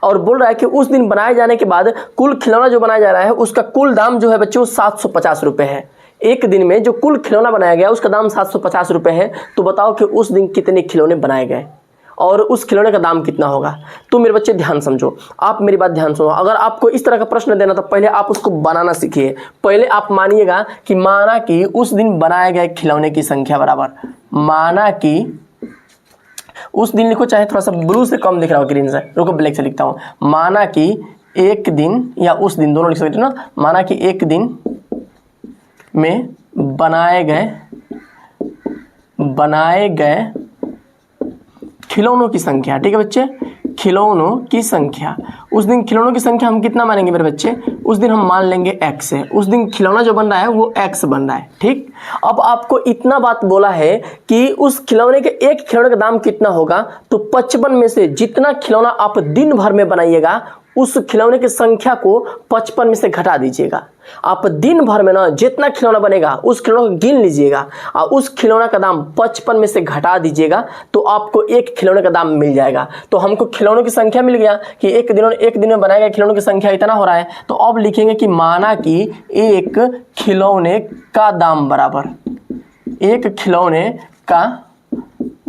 और बोल रहा है कि उस दिन बनाए जाने के बाद कुल खिलौना जो बनाया जा रहा है उसका कुल दाम जो है बच्चों 750 रुपये है। एक दिन में जो कुल खिलौना बनाया गया उसका दाम 750 रुपये है। तो बताओ कि उस दिन कितने खिलौने बनाए गए और उस खिलौने का दाम कितना होगा। तो मेरे बच्चे ध्यान समझो, आप मेरी बात ध्यान सुनो। अगर आपको इस तरह का प्रश्न देना तो पहले आप उसको बनाना सीखिए। पहले आप मानिएगा कि माना कि उस दिन बनाए गए खिलौने की संख्या बराबर, माना कि उस दिन लिखो, चाहे थोड़ा सा ब्लू से कम दिख रहा हो ग्रीन से, रुको ब्लैक से लिखता हूँ। माना कि एक दिन या उस दिन, दोनों लिख सकते ना। माना कि एक दिन में बनाए गए खिलौनों की संख्या, ठीक है बच्चे, खिलौनों की संख्या। उस दिन खिलौनों की संख्या हम कितना मानेंगे मेरे बच्चे, उस दिन हम मान लेंगे x है। उस दिन खिलौना जो बन रहा है वो x बन रहा है, ठीक। अब आपको इतना बात बोला है कि उस खिलौने के एक खिलौने का दाम कितना होगा, तो 55 में से जितना खिलौना आप दिन भर में बनाइएगा उस खिलौने की संख्या को 55 में से घटा दीजिएगा। आप दिन भर में ना जितना खिलौना बनेगा उस खिलौना को गिन लीजिएगा और उस खिलौना का दाम 55 में से घटा दीजिएगा तो आपको एक खिलौने का दाम मिल जाएगा। तो हमको खिलौनों की संख्या मिल गया कि एक दिन में बनाए गए खिलौनों की संख्या इतना हो रहा है। तो अब लिखेंगे कि माना कि एक खिलौने का दाम बराबर, एक खिलौने का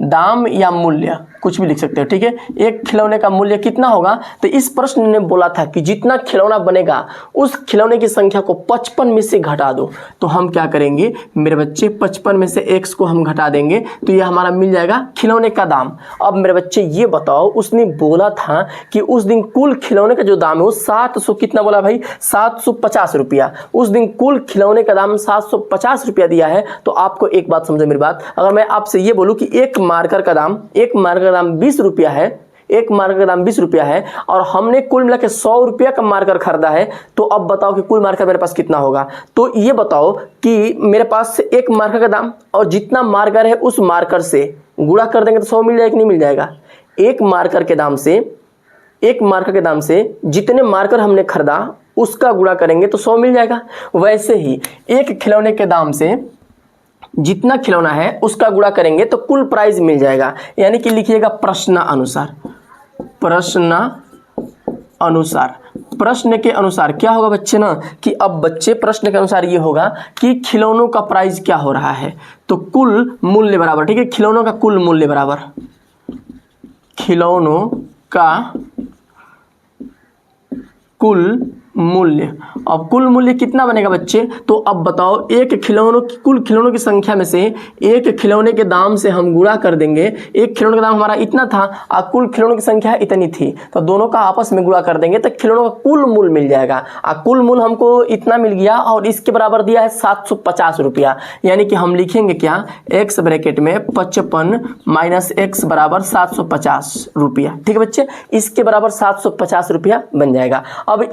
दाम या मूल्य कुछ भी लिख सकते हो, ठीक है। एक खिलौने का मूल्य कितना होगा, तो इस प्रश्न ने बोला था कि जितना खिलौना बनेगा उस खिलौने की संख्या को 55 में से घटा दो। तो हम क्या करेंगे मेरे बच्चे, 55 में से x को हम घटा देंगे तो ये हमारा मिल जाएगा खिलौने का दाम। अब मेरे बच्चे ये बताओ, उसने बोला था कि उस दिन कुल खिलौने का जो दाम है वो 700 कितना बोला भाई, 750 रुपया। उस दिन कुल खिलौने का दाम 750 रुपया दिया है। तो आपको एक बात समझो मेरी बात, अगर मैं आपसे ये बोलूँ कि एक मार्कर का दाम 20 रुपया है, एक मार्कर का दाम 20 रुपया है और हमने कुल मिला के 100 रुपया का मार्कर खरीदा है, तो अब बताओ कि कुल मार्कर मेरे पास कितना होगा। तो ये बताओ कि मेरे पास एक मार्कर का दाम और जितना मार्कर है उस मार्कर से गुणा कर देंगे तो 100 मिल जाएगा कि नहीं मिल जाएगा। एक मार्कर के दाम से जितने मार्कर हमने खरीदा उसका गुणा करेंगे तो 100 मिल जाएगा। वैसे ही एक खिलौने के दाम से जितना खिलौना है उसका गुणा करेंगे तो कुल प्राइस मिल जाएगा। यानी कि लिखिएगा प्रश्न प्रश्न के अनुसार क्या होगा बच्चे ना, कि अब बच्चे प्रश्न के अनुसार ये होगा कि खिलौनों का प्राइस क्या हो रहा है, तो कुल मूल्य बराबर, ठीक है, खिलौनों का कुल मूल्य बराबर खिलौनों का कुल मूल्य। अब कुल मूल्य कितना बनेगा बच्चे, तो अब बताओ एक कुल खिलौनों की संख्या में से एक खिलौने के दाम से हम गुणा कर देंगे। एक खिलौने का दाम हमारा इतना था और कुल खिलौनों की संख्या इतनी थी, तो दोनों का आपस में गुणा कर देंगे तो खिलौनों का कुल मूल्य मिल जाएगा। और कुल मूल्य हमको इतना मिल गया और इसके बराबर दिया है 750 रुपया। यानी कि हम लिखेंगे क्या, x ब्रैकेट में 55 माइनस x बराबर 750 रुपया, ठीक है बच्चे, इसके बराबर 750 रुपया बन जाएगा। अब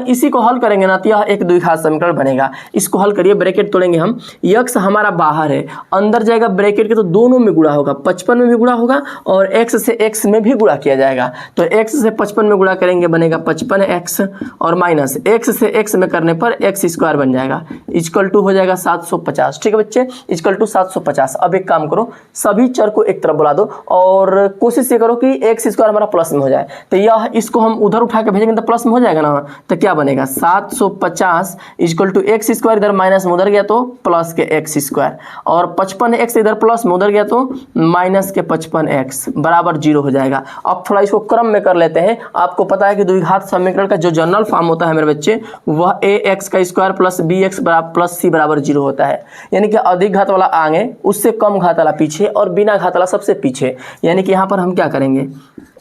इसी को हल करेंगे ना तो यह एक द्विघात समीकरण बनेगा। इसको हल करिए, ब्रैकेट तोड़ेंगे हम, x हमारा बाहर है, अंदर जाएगा ब्रैकेट के तो दोनों में गुणा होगा, 55 में भी गुणा होगा और x से x में भी गुणा किया जाएगा। तो x से 55 में गुणा करेंगे बनेगा 55x और माइनस x से x में करने पर x स्क्वायर बन जाएगा, इक्वल टू हो जाएगा 750। ठीक है बच्चे, इक्वल टू 750। अब एक काम करो, सभी चर को एक तरफ बुला दो और कोशिश ये करो कि x स्क्वायर हमारा प्लस में हो जाए। तो यह इसको हम उधर उठा के भेजेंगे तो प्लस में हो जाएगा ना, तो क्या बनेगा 750 इक्वल टू एक्स स्क्वायर, इधर माइनस में उधर गया तो प्लस के एक्स स्क्वायर, और 55x इधर प्लस में उधर गया तो माइनस के 55x बराबर 0 हो जाएगा। अब थोड़ा इसको क्रम में कर लेते हैं। आपको पता है कि द्विघात समीकरण का जो जनरल फॉर्म होता है मेरे बच्चे, वह ax का square plus bx plus c बराबर 0 होता है। यानी कि अधिक घात वाला आगे, उससे कम घात वाला पीछे और बिना घात वाला सबसे पीछे। यानी कि यहाँ पर हम क्या करेंगे,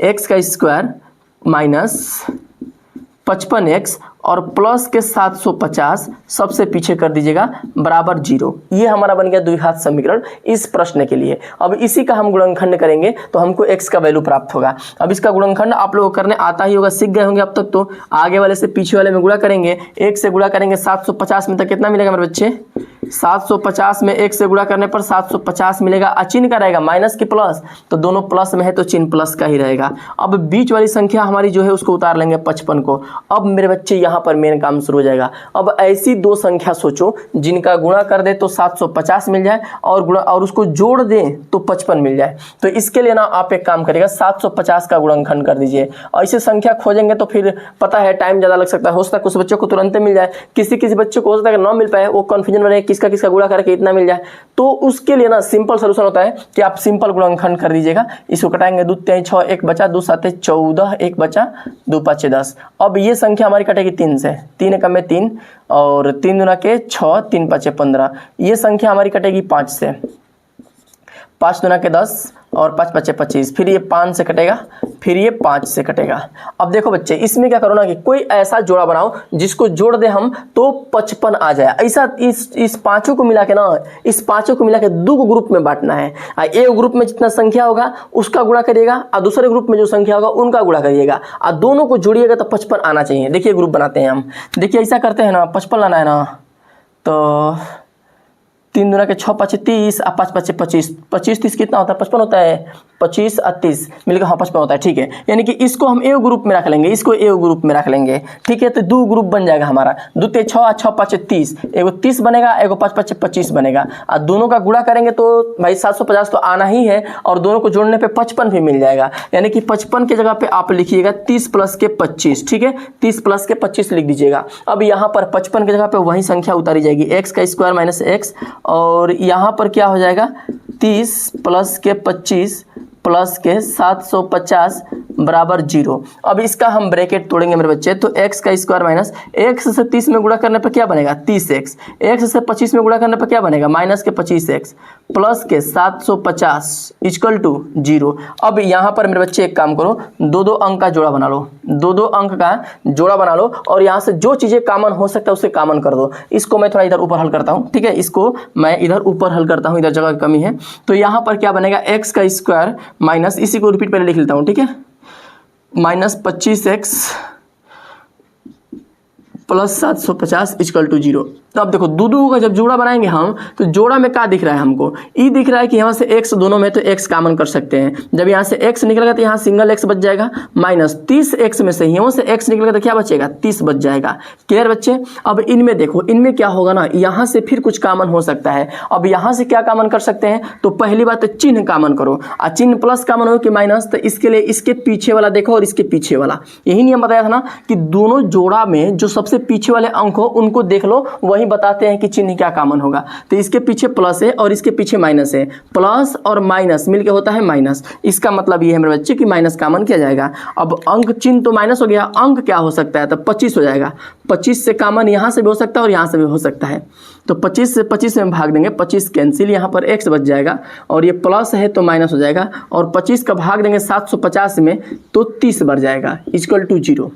x का स्क्वायर माइनस 55x और प्लस के 750 सबसे पीछे कर दीजिएगा बराबर 0। ये हमारा बन गया द्विघात समीकरण इस प्रश्न के लिए। अब इसी का हम गुणनखंड करेंगे तो हमको x का वैल्यू प्राप्त होगा। अब इसका गुणनखंड आप लोगों को करने आता ही होगा, सीख गए होंगे अब तक। तो आगे वाले से पीछे वाले में गुणा करेंगे, 1 से गुणा करेंगे 750 में, तो कितना मिलेगा मेरे बच्चे, 750 में 1 से गुणा करने पर 750 मिलेगा। चिन्ह का रहेगा माइनस की प्लस, तो दोनों प्लस में है तो चिन्ह प्लस का ही रहेगा। अब बीच वाली संख्या हमारी जो है उसको उतार लेंगे 55 को। अब मेरे बच्चे यहाँ पर मेन काम शुरू हो जाएगा। अब ऐसी दो संख्या सोचो जिनका गुणा कर दे तो 750 मिल जाए और उसको जोड़ दें तो 55 मिल जाए। तो इसके लिए ना आप एक काम करिएगा, 750 का गुणनखंड कर दीजिए। ऐसे संख्या खोजेंगे तो फिर पता है टाइम ज़्यादा लग सकता है, हो सकता है कुछ बच्चों को तुरंत मिल जाए, किसी बच्चे को हो सकता है ना मिल पाए, वो कन्फ्यूजन बने किसका किसका गुणा करके इतना मिल जाए। तो उसके लिए ना सिंपल सोल्यूशन होता है कि आप सिंपल गुणनखंड कर दीजिएगा। इसको कटाएंगे, 2 3 6 1 बचा, 2 7 14 1 बचा, 2 5 10। अब ये संख्या हमारी कटेगी 3 से, 3 एकम में 3 और 3 दूना के 6, 3 5 15। ये संख्या हमारी कटेगी 5 से, 5 दूना के 10 और 5 5 25। फिर ये 5 से कटेगा, फिर ये 5 से कटेगा। अब देखो बच्चे, इसमें क्या करो ना कि कोई ऐसा जोड़ा बनाओ जिसको जोड़ दे हम तो 55 आ जाए। ऐसा इस पांचों को मिला के ना, इस पांचों को मिला के 2 ग्रुप में बांटना है। एक ग्रुप में जितना संख्या होगा उसका गुणा करिएगा और दूसरे ग्रुप में जो संख्या होगा उनका गुणा करिएगा और दोनों को जोड़िएगा तो 55 आना चाहिए। देखिए ग्रुप बनाते हैं हम, देखिए ऐसा करते हैं ना, 55 लाना है ना, तो 3 दूना के 6 5 30 और 5 5 25, 25 30 कितना होता है, 55 होता है, 25 और 30 मिलकर हाँ 55 होता है। ठीक है, यानी कि इसको हम ए ग्रुप में रख लेंगे, इसको ए ग्रुप में रख लेंगे। ठीक है, तो 2 ग्रुप बन जाएगा हमारा, 2 3 6 6 5 30, एगो 30 बनेगा, एगो 5 5 25 बनेगा और दोनों का गुणा करेंगे तो भाई 750 तो आना ही है और दोनों को जोड़ने पे 55 भी मिल जाएगा। यानी कि 55 की जगह पे आप लिखिएगा 30 प्लस के 25। ठीक है, 30 प्लस के 25 लिख दीजिएगा। अब यहाँ पर 55 की जगह पे वही संख्या उतारी जाएगी, एक्स का स्क्वायर माइनस एक्स, और यहाँ पर क्या हो जाएगा 30 प्लस के 25 प्लस के 750 बराबर 0। अब इसका हम ब्रैकेट तोड़ेंगे मेरे बच्चे, तो x का स्क्वायर माइनस x से 30 में गुणा करने पर क्या बनेगा 30x, x से 25 में गुणा करने पर क्या बनेगा माइनस के 25x प्लस के 750 इक्वल टू 0। अब यहाँ पर मेरे बच्चे एक काम करो, 2 अंक का जोड़ा बना लो, 2 अंक का जोड़ा बना लो और यहाँ से जो चीज़ें कॉमन हो सकता है उसे कॉमन कर दो। इसको मैं थोड़ा इधर ऊपर हल करता हूँ। ठीक है, इसको मैं इधर ऊपर हल करता हूँ, इधर जगह की कमी है। तो यहाँ पर क्या बनेगा x का स्क्वायर माइनस, इसी को रिपीट पहले लिख लेता हूँ। ठीक है, minus 25x plus 750 equal to 0। तो अब देखो 2 का जब जोड़ा बनाएंगे हम तो जोड़ा में क्या दिख रहा है हमको, ई दिख रहा है कि यहाँ से x दोनों में तो x कॉमन कर सकते हैं। जब यहाँ से x निकलेगा तो यहाँ सिंगल x बच जाएगा, माइनस 30x में से यहाँ से x निकलेगा तो क्या बचेगा 30 बच जाएगा। क्लियर बच्चे। अब इनमें देखो, इनमें क्या होगा ना, यहाँ से फिर कुछ कॉमन हो सकता है। अब यहाँ से क्या कॉमन कर सकते हैं, तो पहली बात तो चिन्ह कॉमन करो, और चिन्ह प्लस कॉमन हो कि माइनस, तो इसके लिए इसके पीछे वाला देखो और इसके पीछे वाला। यही नियम बताया था ना कि दोनों जोड़ा में जो सबसे पीछे वाले अंक हो उनको देख लो, वही बताते हैं कि चिन्ह क्या कॉमन होगा। तो इसके पीछे प्लस है और इसके पीछे माइनस है, प्लस और माइनस मिलके होता है माइनस। इसका मतलब ये है मेरे बच्चे कि माइनस कॉमन किया जाएगा। अब अंक चिन्ह तो माइनस हो गया, अंक क्या हो सकता है, तो 25 हो जाएगा। 25 से कॉमन यहाँ से भी हो सकता है और यहाँ से भी हो सकता है, तो 25 से 25 में भाग देंगे, 25 कैंसिल, यहाँ पर x बच जाएगा और ये प्लस है तो माइनस हो जाएगा, और 25 का भाग देंगे 750 में तो 30 बढ़ जाएगा इक्वल टू 0।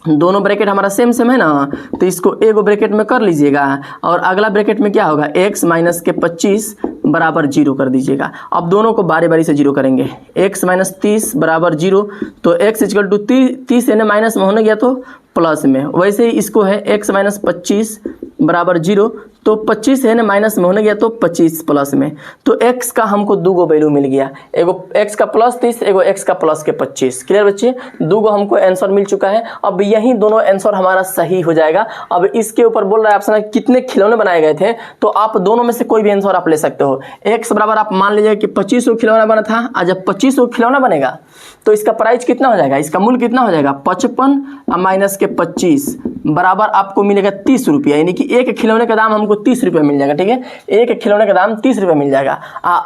दोनों ब्रैकेट हमारा सेम है ना, तो इसको एगो ब्रैकेट में कर लीजिएगा और अगला ब्रैकेट में क्या होगा x माइनस के 25 बराबर 0 कर दीजिएगा। अब दोनों को बारी बारी से 0 करेंगे, x माइनस 30 बराबर 0, तो x इक्वल टू 30 यानी माइनस में होने गया तो प्लस में, वैसे ही इसको है x माइनस 25 बराबर 0, तो 25 है ना माइनस में होने गया तो 25 प्लस में, तो x का हमको दो गो वैल्यू मिल गया, एगो x का प्लस 30, एगो x का प्लस के 25। क्लियर बच्चे, दो गो हमको आंसर मिल चुका है। अब यही दोनों आंसर हमारा सही हो जाएगा। अब इसके ऊपर बोल रहा है ऑप्शन कितने खिलौने बनाए गए थे, तो आप दोनों में से कोई भी आंसर आप ले सकते हो। x बराबर आप मान लीजिए कि 25 खिलौना बना था, और जब 25 खिलौना बनेगा तो इसका प्राइस कितना हो जाएगा, इसका मूल्य कितना हो जाएगा 55 माइनस के 25 बराबर आपको मिलेगा 30 रुपया, यानी कि एक खिलौने का दाम हमको 30 रुपये मिल जाएगा। ठीक है, एक खिलौने का दाम 30 रुपये मिल जाएगा।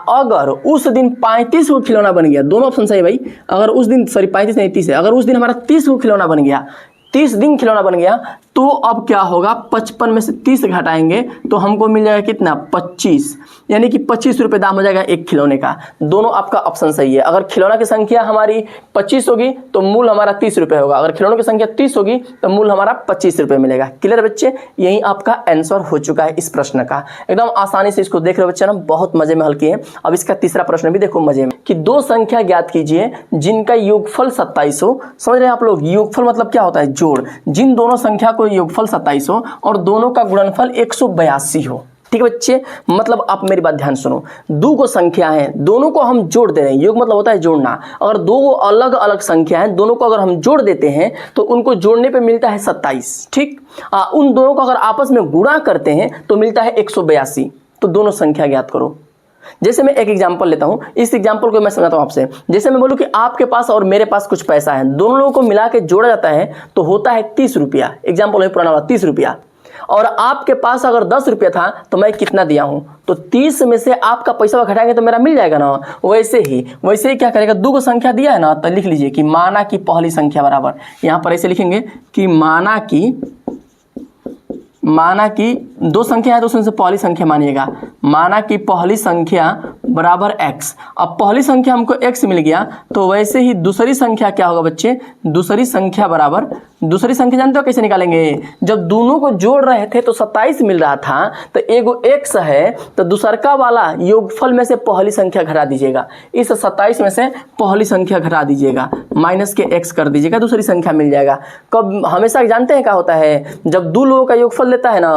अगर उस दिन 35 को खिलौना बन गया, दोनों ऑप्शन सही है भाई, अगर उस दिन 35 नहीं 30 है, अगर उस दिन हमारा 30 को खिलौना बन गया, 30 दिन खिलौना बन गया, तो अब क्या होगा 55 में से 30 घटाएंगे तो हमको मिल जाएगा कितना 25, यानी कि 25 रुपये दाम हो जाएगा एक खिलौने का। दोनों आपका ऑप्शन सही है। अगर खिलौना की संख्या हमारी 25 होगी तो मूल हमारा 30 रुपये होगा, अगर खिलौनों की संख्या 30 होगी तो मूल हमारा 25 रुपये मिलेगा। क्लियर बच्चे, यही आपका आंसर हो चुका है इस प्रश्न का। एकदम आसानी से इसको देख रहे हो बच्चे ना, बहुत मजे में हल किए। अब इसका तीसरा प्रश्न भी देखो मजे में, कि दो संख्या ज्ञात कीजिए जिनका योगफल 27 हो। समझ रहे हैं आप लोग, योगफल मतलब क्या होता है, जोड़। जिन दोनों संख्या को योगफल 27 हो और दोनों का गुणनफल 182 हो। ठीक है बच्चे, मतलब आप मेरी बात ध्यान सुनो, दो को संख्या है, दोनों को हम जोड़ दे रहे हैं। योग मतलब होता है जोड़ना। अगर दो अलग अलग संख्या है, दोनों को अगर हम जोड़ देते हैं तो उनको जोड़ने पे मिलता है 27। ठीक, उन दोनों को अगर आपस में गुणा करते हैं तो मिलता है 182। तो दोनों संख्या ज्ञात करो। जैसे मैं एक एग्जांपल लेता हूं, इस एग्जांपल को मैं समझाता हूं आपसे। जैसे मैं बोलूं कि आपके पास और मेरे पास कुछ पैसा है, दोनों लोगों को मिला के जोड़ा जाता है तो होता है 30 रुपया। एग्जांपल है पुराना वाला 30 रुपया। और आपके पास अगर 10 रुपया था तो मैं कितना दिया हूं, तो 30 में से आपका पैसा घटाएंगे तो मेरा मिल जाएगा ना। वैसे ही क्या करेगा, दो को संख्या दिया है ना, तो लिख लीजिए कि माना की पहली संख्या बराबर, यहां पर ऐसे लिखेंगे कि माना की दो संख्या है तो उसमें से पहली संख्या मानिएगा, माना की पहली संख्या बराबर x। अब पहली संख्या हमको x मिल गया, तो वैसे ही दूसरी संख्या क्या होगा बच्चे, दूसरी संख्या बराबर, दूसरी संख्या जानते हो कैसे निकालेंगे, जब दोनों को जोड़ रहे थे तो 27 मिल रहा था, तो एगो x है तो दूसरका वाला योगफल में से पहली संख्या घटा दीजिएगा, इस 27 में से पहली संख्या घटा दीजिएगा, माइनस के x कर दीजिएगा, दूसरी संख्या मिल जाएगा। कब हमेशा जानते हैं क्या होता है, जब दो लोगों का योगफल देता है ना,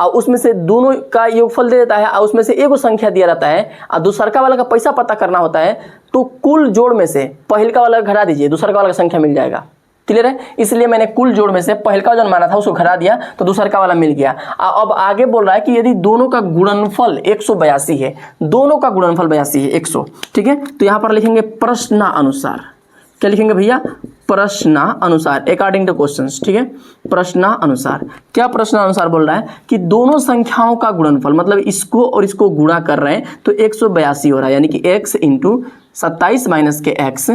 उसमें से दोनों का योगफल दे देता है, उसमें से एगो संख्या दिया रहता है और दूसरका वाला का पैसा पता करना होता है, तो कुल जोड़ में से पहलका वाला घटा दीजिए, दूसरका वाला का संख्या मिल जाएगा। क्लियर है, इसलिए मैंने कुल जोड़ में से पहलका जो माना था उसको घटा दिया तो दूसरका वाला मिल गया। अब आगे बोल रहा है कि यदि दोनों का गुणनफल 182 है, दोनों का गुणनफल 82 है 100। ठीक है, तो यहां पर लिखेंगे प्रश्नानुसार। क्या लिखेंगे भैया, प्रश्नानुसार, अकॉर्डिंग टू क्वेश्चंस। ठीक है, प्रश्नानुसार। क्या प्रश्नानुसार बोल रहा है कि दोनों संख्याओं का गुणनफल, मतलब इसको और इसको गुणा कर रहे हैं तो 182 हो रहा है, यानी कि x इंटू 27 माइनस के x,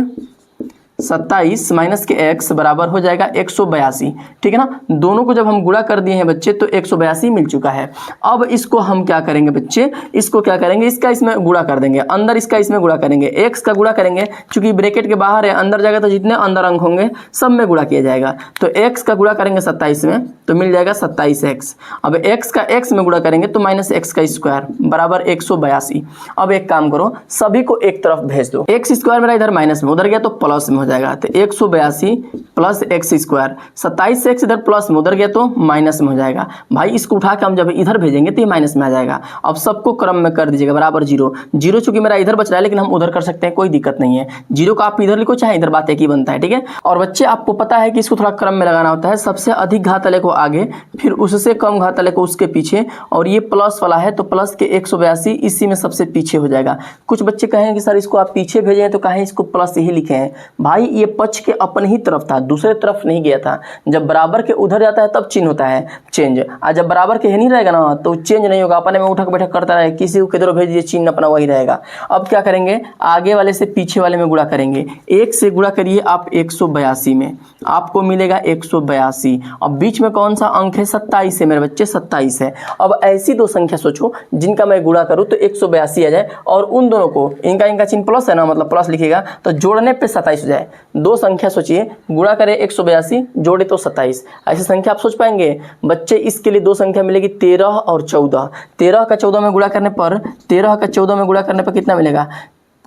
27 माइनस के x बराबर हो जाएगा 182। ठीक है ना, दोनों को जब हम गुणा कर दिए हैं बच्चे तो 182 मिल चुका है। अब इसको हम क्या करेंगे बच्चे, इसको क्या करेंगे, इसका इसमें गुणा कर देंगे, अंदर इसका इसमें गुणा करेंगे, x का गुणा करेंगे, चूंकि ब्रैकेट के बाहर है, अंदर जाएगा तो जितने अंदर अंक होंगे सब में गुणा किया जाएगा। तो x का गुणा करेंगे 27 में तो मिल जाएगा 27x। अब x का x में गुणा करेंगे तो माइनस x का स्क्वायर बराबर 182। अब एक काम करो, सभी को एक तरफ भेज दो, x स्क्वायर मेरा इधर माइनस में, उधर गया तो प्लस में हो जाएगा, तो 182 प्लस एक्स स्क्वायर, 27 से x इधर प्लस में, उधर गया तो माइनस में हो जाएगा। भाई इसको उठा के हम जब इधर भेजेंगे तो ये माइनस में आ जाएगा। अब सबको क्रम में कर दीजिएगा बराबर 0 0, चूंकि मेरा इधर बच रहा है लेकिन हम उधर कर सकते हैं, कोई दिक्कत नहीं है। 0 का आप इधर लिखो चाहे इधर, बात एक ही बनता है। ठीक है, और बच्चे आपको पता है कि इसको थोड़ा क्रम में लगाना होता है, सबसे अधिक घातांक को आगे, फिर उससे कम घातांक को उसके पीछे, और ये प्लस वाला है तो प्लस के 182 इसी में सबसे पीछे हो जाएगा। कुछ बच्चे कहेंगे कि सर इसको आप पीछे भेजे हैं तो कहें इसको प्लस ही लिखे हैं। भाई ये पक्ष के अपन ही तरफ था, दूसरे तरफ नहीं गया था। जब बराबर के उधर जाता है तब चिन्ह होता है चेंज, और जब बराबर के नहीं रहेगा ना तो चेंज नहीं होगा, अपने में उठक बैठक करता रहे, किसी को किधर भेज दिए चिन्ह अपना वही रहेगा। अब क्या करेंगे, आगे वाले से पीछे वाले में गुणा करेंगे, 1 से गुणा करिए आप 182 में, आपको मिलेगा 182। अब बीच में कौन सा अंक है, 27 है मेरे बच्चे, 27 है। अब ऐसी दो संख्या सोचो जिनका मैं गुणा करूँ तो 182 आ जाए, और उन दोनों को इनका चिन्ह प्लस है ना, मतलब प्लस लिखिएगा तो जोड़ने पे 27 हो जाए। दो संख्या सोचिए, गुणा करें 182, जोड़े तो 27, ऐसी संख्या आप सोच पाएंगे बच्चे। इसके लिए दो संख्या मिलेगी 13 और 14। 13 का 14 में गुणा करने पर, 13 का 14 में गुणा करने पर कितना मिलेगा,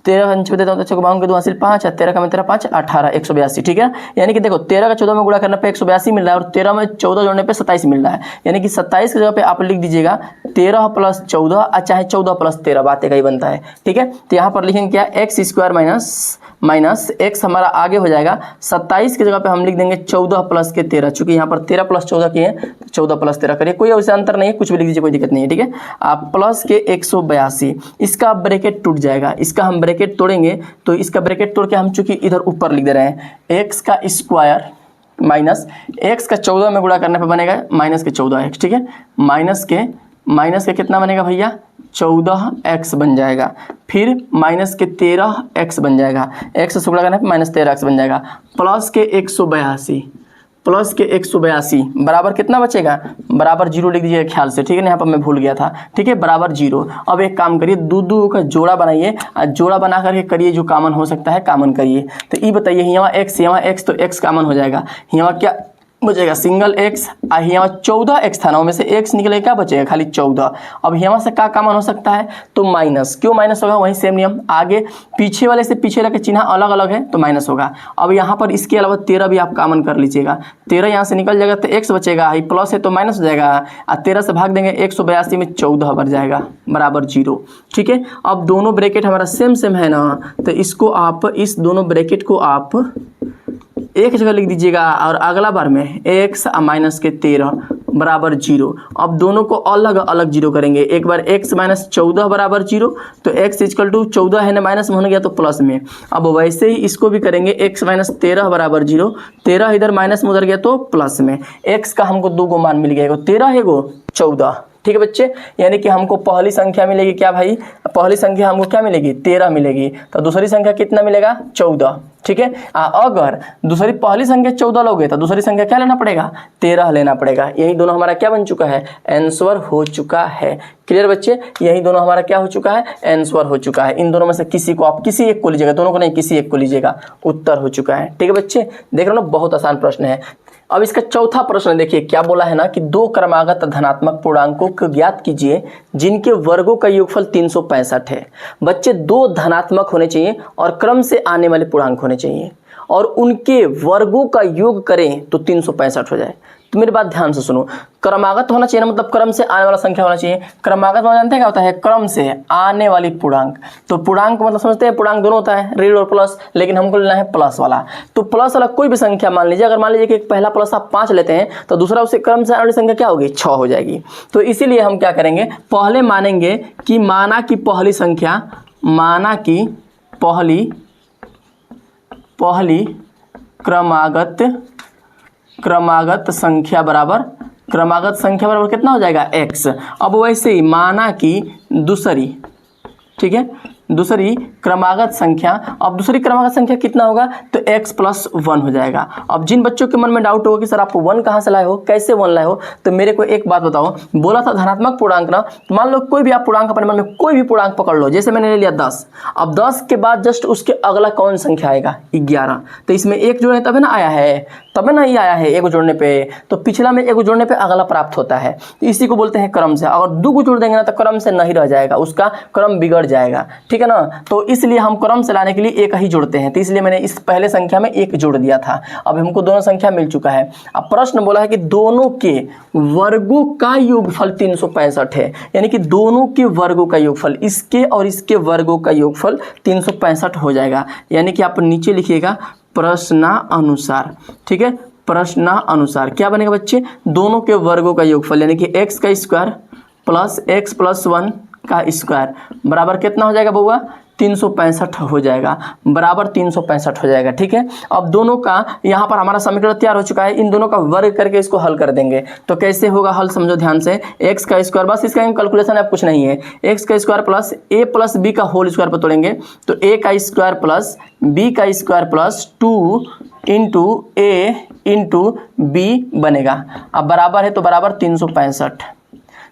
13 अंश देता हूँ तो 6 को बाउंड के 2 हासिल 5 है, 13 का मैं 13 5 18 182, ठीक है। यानी कि देखो 13 का 14 में गुणा करने पे 182 मिल रहा है और 13 में 14 जोड़ने पे 27 मिल रहा है। यानी कि 27 की जगह पे आप लिख दीजिएगा 13 + 14 चाहे 14 + 13, बात एक ही बनता है, ठीक है। तो यहाँ पर लिखेंगे क्या, x² माइनस x हमारा आगे हो जाएगा 27 की जगह पे हम लिख देंगे 14 + के 13, चूंकि यहाँ पर 13 + 14 किए तो 14 + 13 करिए, कोई वैसे अंतर नहीं है, कुछ भी लिख दीजिए, कोई दिक्कत नहीं है, ठीक है। आप प्लस के 182, इसका ब्रैकेट टूट जाएगा, इसका हम ब्रैकेट तोड़ेंगे तो इसका ब्रैकेट तोड़ के हम चूंकि इधर ऊपर लिख दे रहे हैं x² माइनस x का 14 में गुणा करने पे बनेगा -14x, ठीक है। माइनस के कितना बनेगा भैया, 14x बन जाएगा, फिर -13x बन जाएगा, x से गुणा करने पे -13x बन जाएगा, प्लस के 182 बराबर कितना बचेगा, बराबर 0 लिख दीजिएगा ख्याल से, ठीक है ना, यहाँ पर मैं भूल गया था, ठीक है, बराबर 0। अब एक काम करिए, दो का जोड़ा बनाइए और जोड़ा बना करके करिए, जो कॉमन हो सकता है कॉमन करिए। तो ये बताइए, यहाँ x तो x कॉमन हो जाएगा, यहाँ क्या बचेगा, सिंगल x, यहाँ 14x था ना, में से x निकलेगा, क्या बचेगा, खाली 14। अब यहाँ से क्या कॉमन हो सकता है, तो माइनस, क्यों माइनस होगा, वही सेम नियम, आगे पीछे वाले से पीछे वाले के चिन्ह अलग अलग है तो माइनस होगा। अब यहाँ पर इसके अलावा 13 भी आप कॉमन कर लीजिएगा, 13 यहाँ से निकल जाएगा तो x बचेगा, ये प्लस है तो माइनस हो जाएगा, और 13 से भाग देंगे 182 में 14 बच जाएगा, बराबर 0, ठीक है। अब दोनों ब्रैकेट हमारा सेम है ना, तो इसको आप, इस दोनों ब्रैकेट को आप एक जगह लिख दीजिएगा और अगला बार में x माइनस के 13 बराबर 0। अब दोनों को अलग अलग 0 करेंगे, एक बार x - 14 बराबर 0, तो x = 14 है ना, माइनस में होने गया तो प्लस में। अब वैसे ही इसको भी करेंगे, x - 13 बराबर 0, 13 इधर माइनस में उधर गया तो प्लस में। x का हमको 2 गो मान मिल गया, 13 है 14, ठीक है बच्चे। यानी कि हमको पहली संख्या मिलेगी क्या भाई, पहली संख्या हमको क्या मिलेगी, 13 मिलेगी, तो दूसरी संख्या कितना मिलेगा, 14, ठीक है। अगर दूसरी पहली संख्या 14 लोगे तो दूसरी संख्या क्या लेना पड़ेगा, 13 लेना पड़ेगा। यही दोनों हमारा क्या बन चुका है, आंसर हो चुका है। क्लियर बच्चे, यही दोनों हमारा क्या हो चुका है, आंसर हो चुका है। इन दोनों में से किसी को आप, किसी एक को लीजिएगा, दोनों को नहीं, किसी एक को लीजिएगा, उत्तर हो चुका है, ठीक है बच्चे। देख रहे हो ना, बहुत आसान प्रश्न है। अब इसका चौथा प्रश्न देखिए, क्या बोला है ना कि 2 क्रमागत धनात्मक पूर्णांकों को ज्ञात कीजिए जिनके वर्गों का योगफल 365 है। बच्चे 2 धनात्मक होने चाहिए और क्रम से आने वाले पूर्णांक होने चाहिए, और उनके वर्गों का योग करें तो 365 हो जाए। तो मेरी बात ध्यान से सुनो, क्रमागत होना चाहिए ना, मतलब क्रम से आने वाला संख्या होना चाहिए। क्रमागत में जानते हैं क्या होता है, क्रम से आने वाली पूर्णांक। तो पूर्णांक मतलब समझते हैं, पूर्णांक दोनों होता है, ऋण और प्लस, लेकिन हमको लेना है प्लस वाला। तो प्लस वाला कोई भी संख्या मान लीजिए, अगर मान लीजिए कि पहला प्लस आप 5 लेते हैं तो दूसरा उससे क्रम से आने वाली संख्या क्या होगी, 6 हो जाएगी। तो इसीलिए हम क्या करेंगे, पहले मानेंगे कि माना कि पहली संख्या, माना कि पहली क्रमागत संख्या बराबर कितना हो जाएगा, x। अब वैसे ही माना कि दूसरी, ठीक है, दूसरी क्रमागत संख्या, अब दूसरी क्रमागत संख्या कितना होगा, तो x + 1 हो जाएगा। अब जिन बच्चों के मन में डाउट होगा कि सर आप 1 कहाँ से लाए हो, कैसे 1 लाए हो, तो मेरे को एक बात बताओ, बोला था धनात्मक पूर्णांक ना, तो मान लो कोई भी आप पूर्णांक अपने मन में कोई भी पूर्णांक पकड़ लो, जैसे मैंने ले लिया 10, अब 10 के बाद जस्ट उसके अगला कौन संख्या आएगा, 11। तो इसमें एक जोड़े तब ना आया है, तब ना ये आया है, एक जोड़ने पे, तो पिछला में एक जोड़ने पे अगला प्राप्त होता है, तो इसी को बोलते हैं क्रम से। अगर 2 को जोड़ देंगे ना तो क्रम से नहीं रह जाएगा, उसका क्रम बिगड़ जाएगा, ठीक है ना। तो इसलिए हम क्रम से लाने के लिए एक ही जोड़ते हैं, तो इसलिए मैंने इस पहले संख्या में एक जोड़ दिया था। अब हमको दोनों संख्या मिल चुका है। अब प्रश्न बोला है कि दोनों के वर्गों का योगफल 365 है, यानी कि दोनों के वर्गों का योगफल, इसके और इसके वर्गों का योगफल 365 हो जाएगा। यानी कि आप नीचे लिखिएगा प्रश्नानुसार, ठीक है, प्रश्नानुसार क्या बनेगा बच्चे, दोनों के वर्गों का योगफल, यानी कि x का स्क्वायर प्लस x + 1 का स्क्वायर बराबर कितना हो जाएगा बउआ, 365 हो जाएगा, बराबर 365 हो जाएगा, ठीक है। अब दोनों का यहाँ पर हमारा समीकरण तैयार हो चुका है, इन दोनों का वर्ग करके इसको हल कर देंगे। तो कैसे होगा हल, समझो ध्यान से, x का स्क्वायर, बस इसका कैलकुलेशन अब कुछ नहीं है, x का स्क्वायर प्लस a + b का होल स्क्वायर पर तोड़ेंगे तो a का स्क्वायर प्लस b का स्क्वायर प्लस 2 × a × b बनेगा। अब बराबर है तो बराबर 365,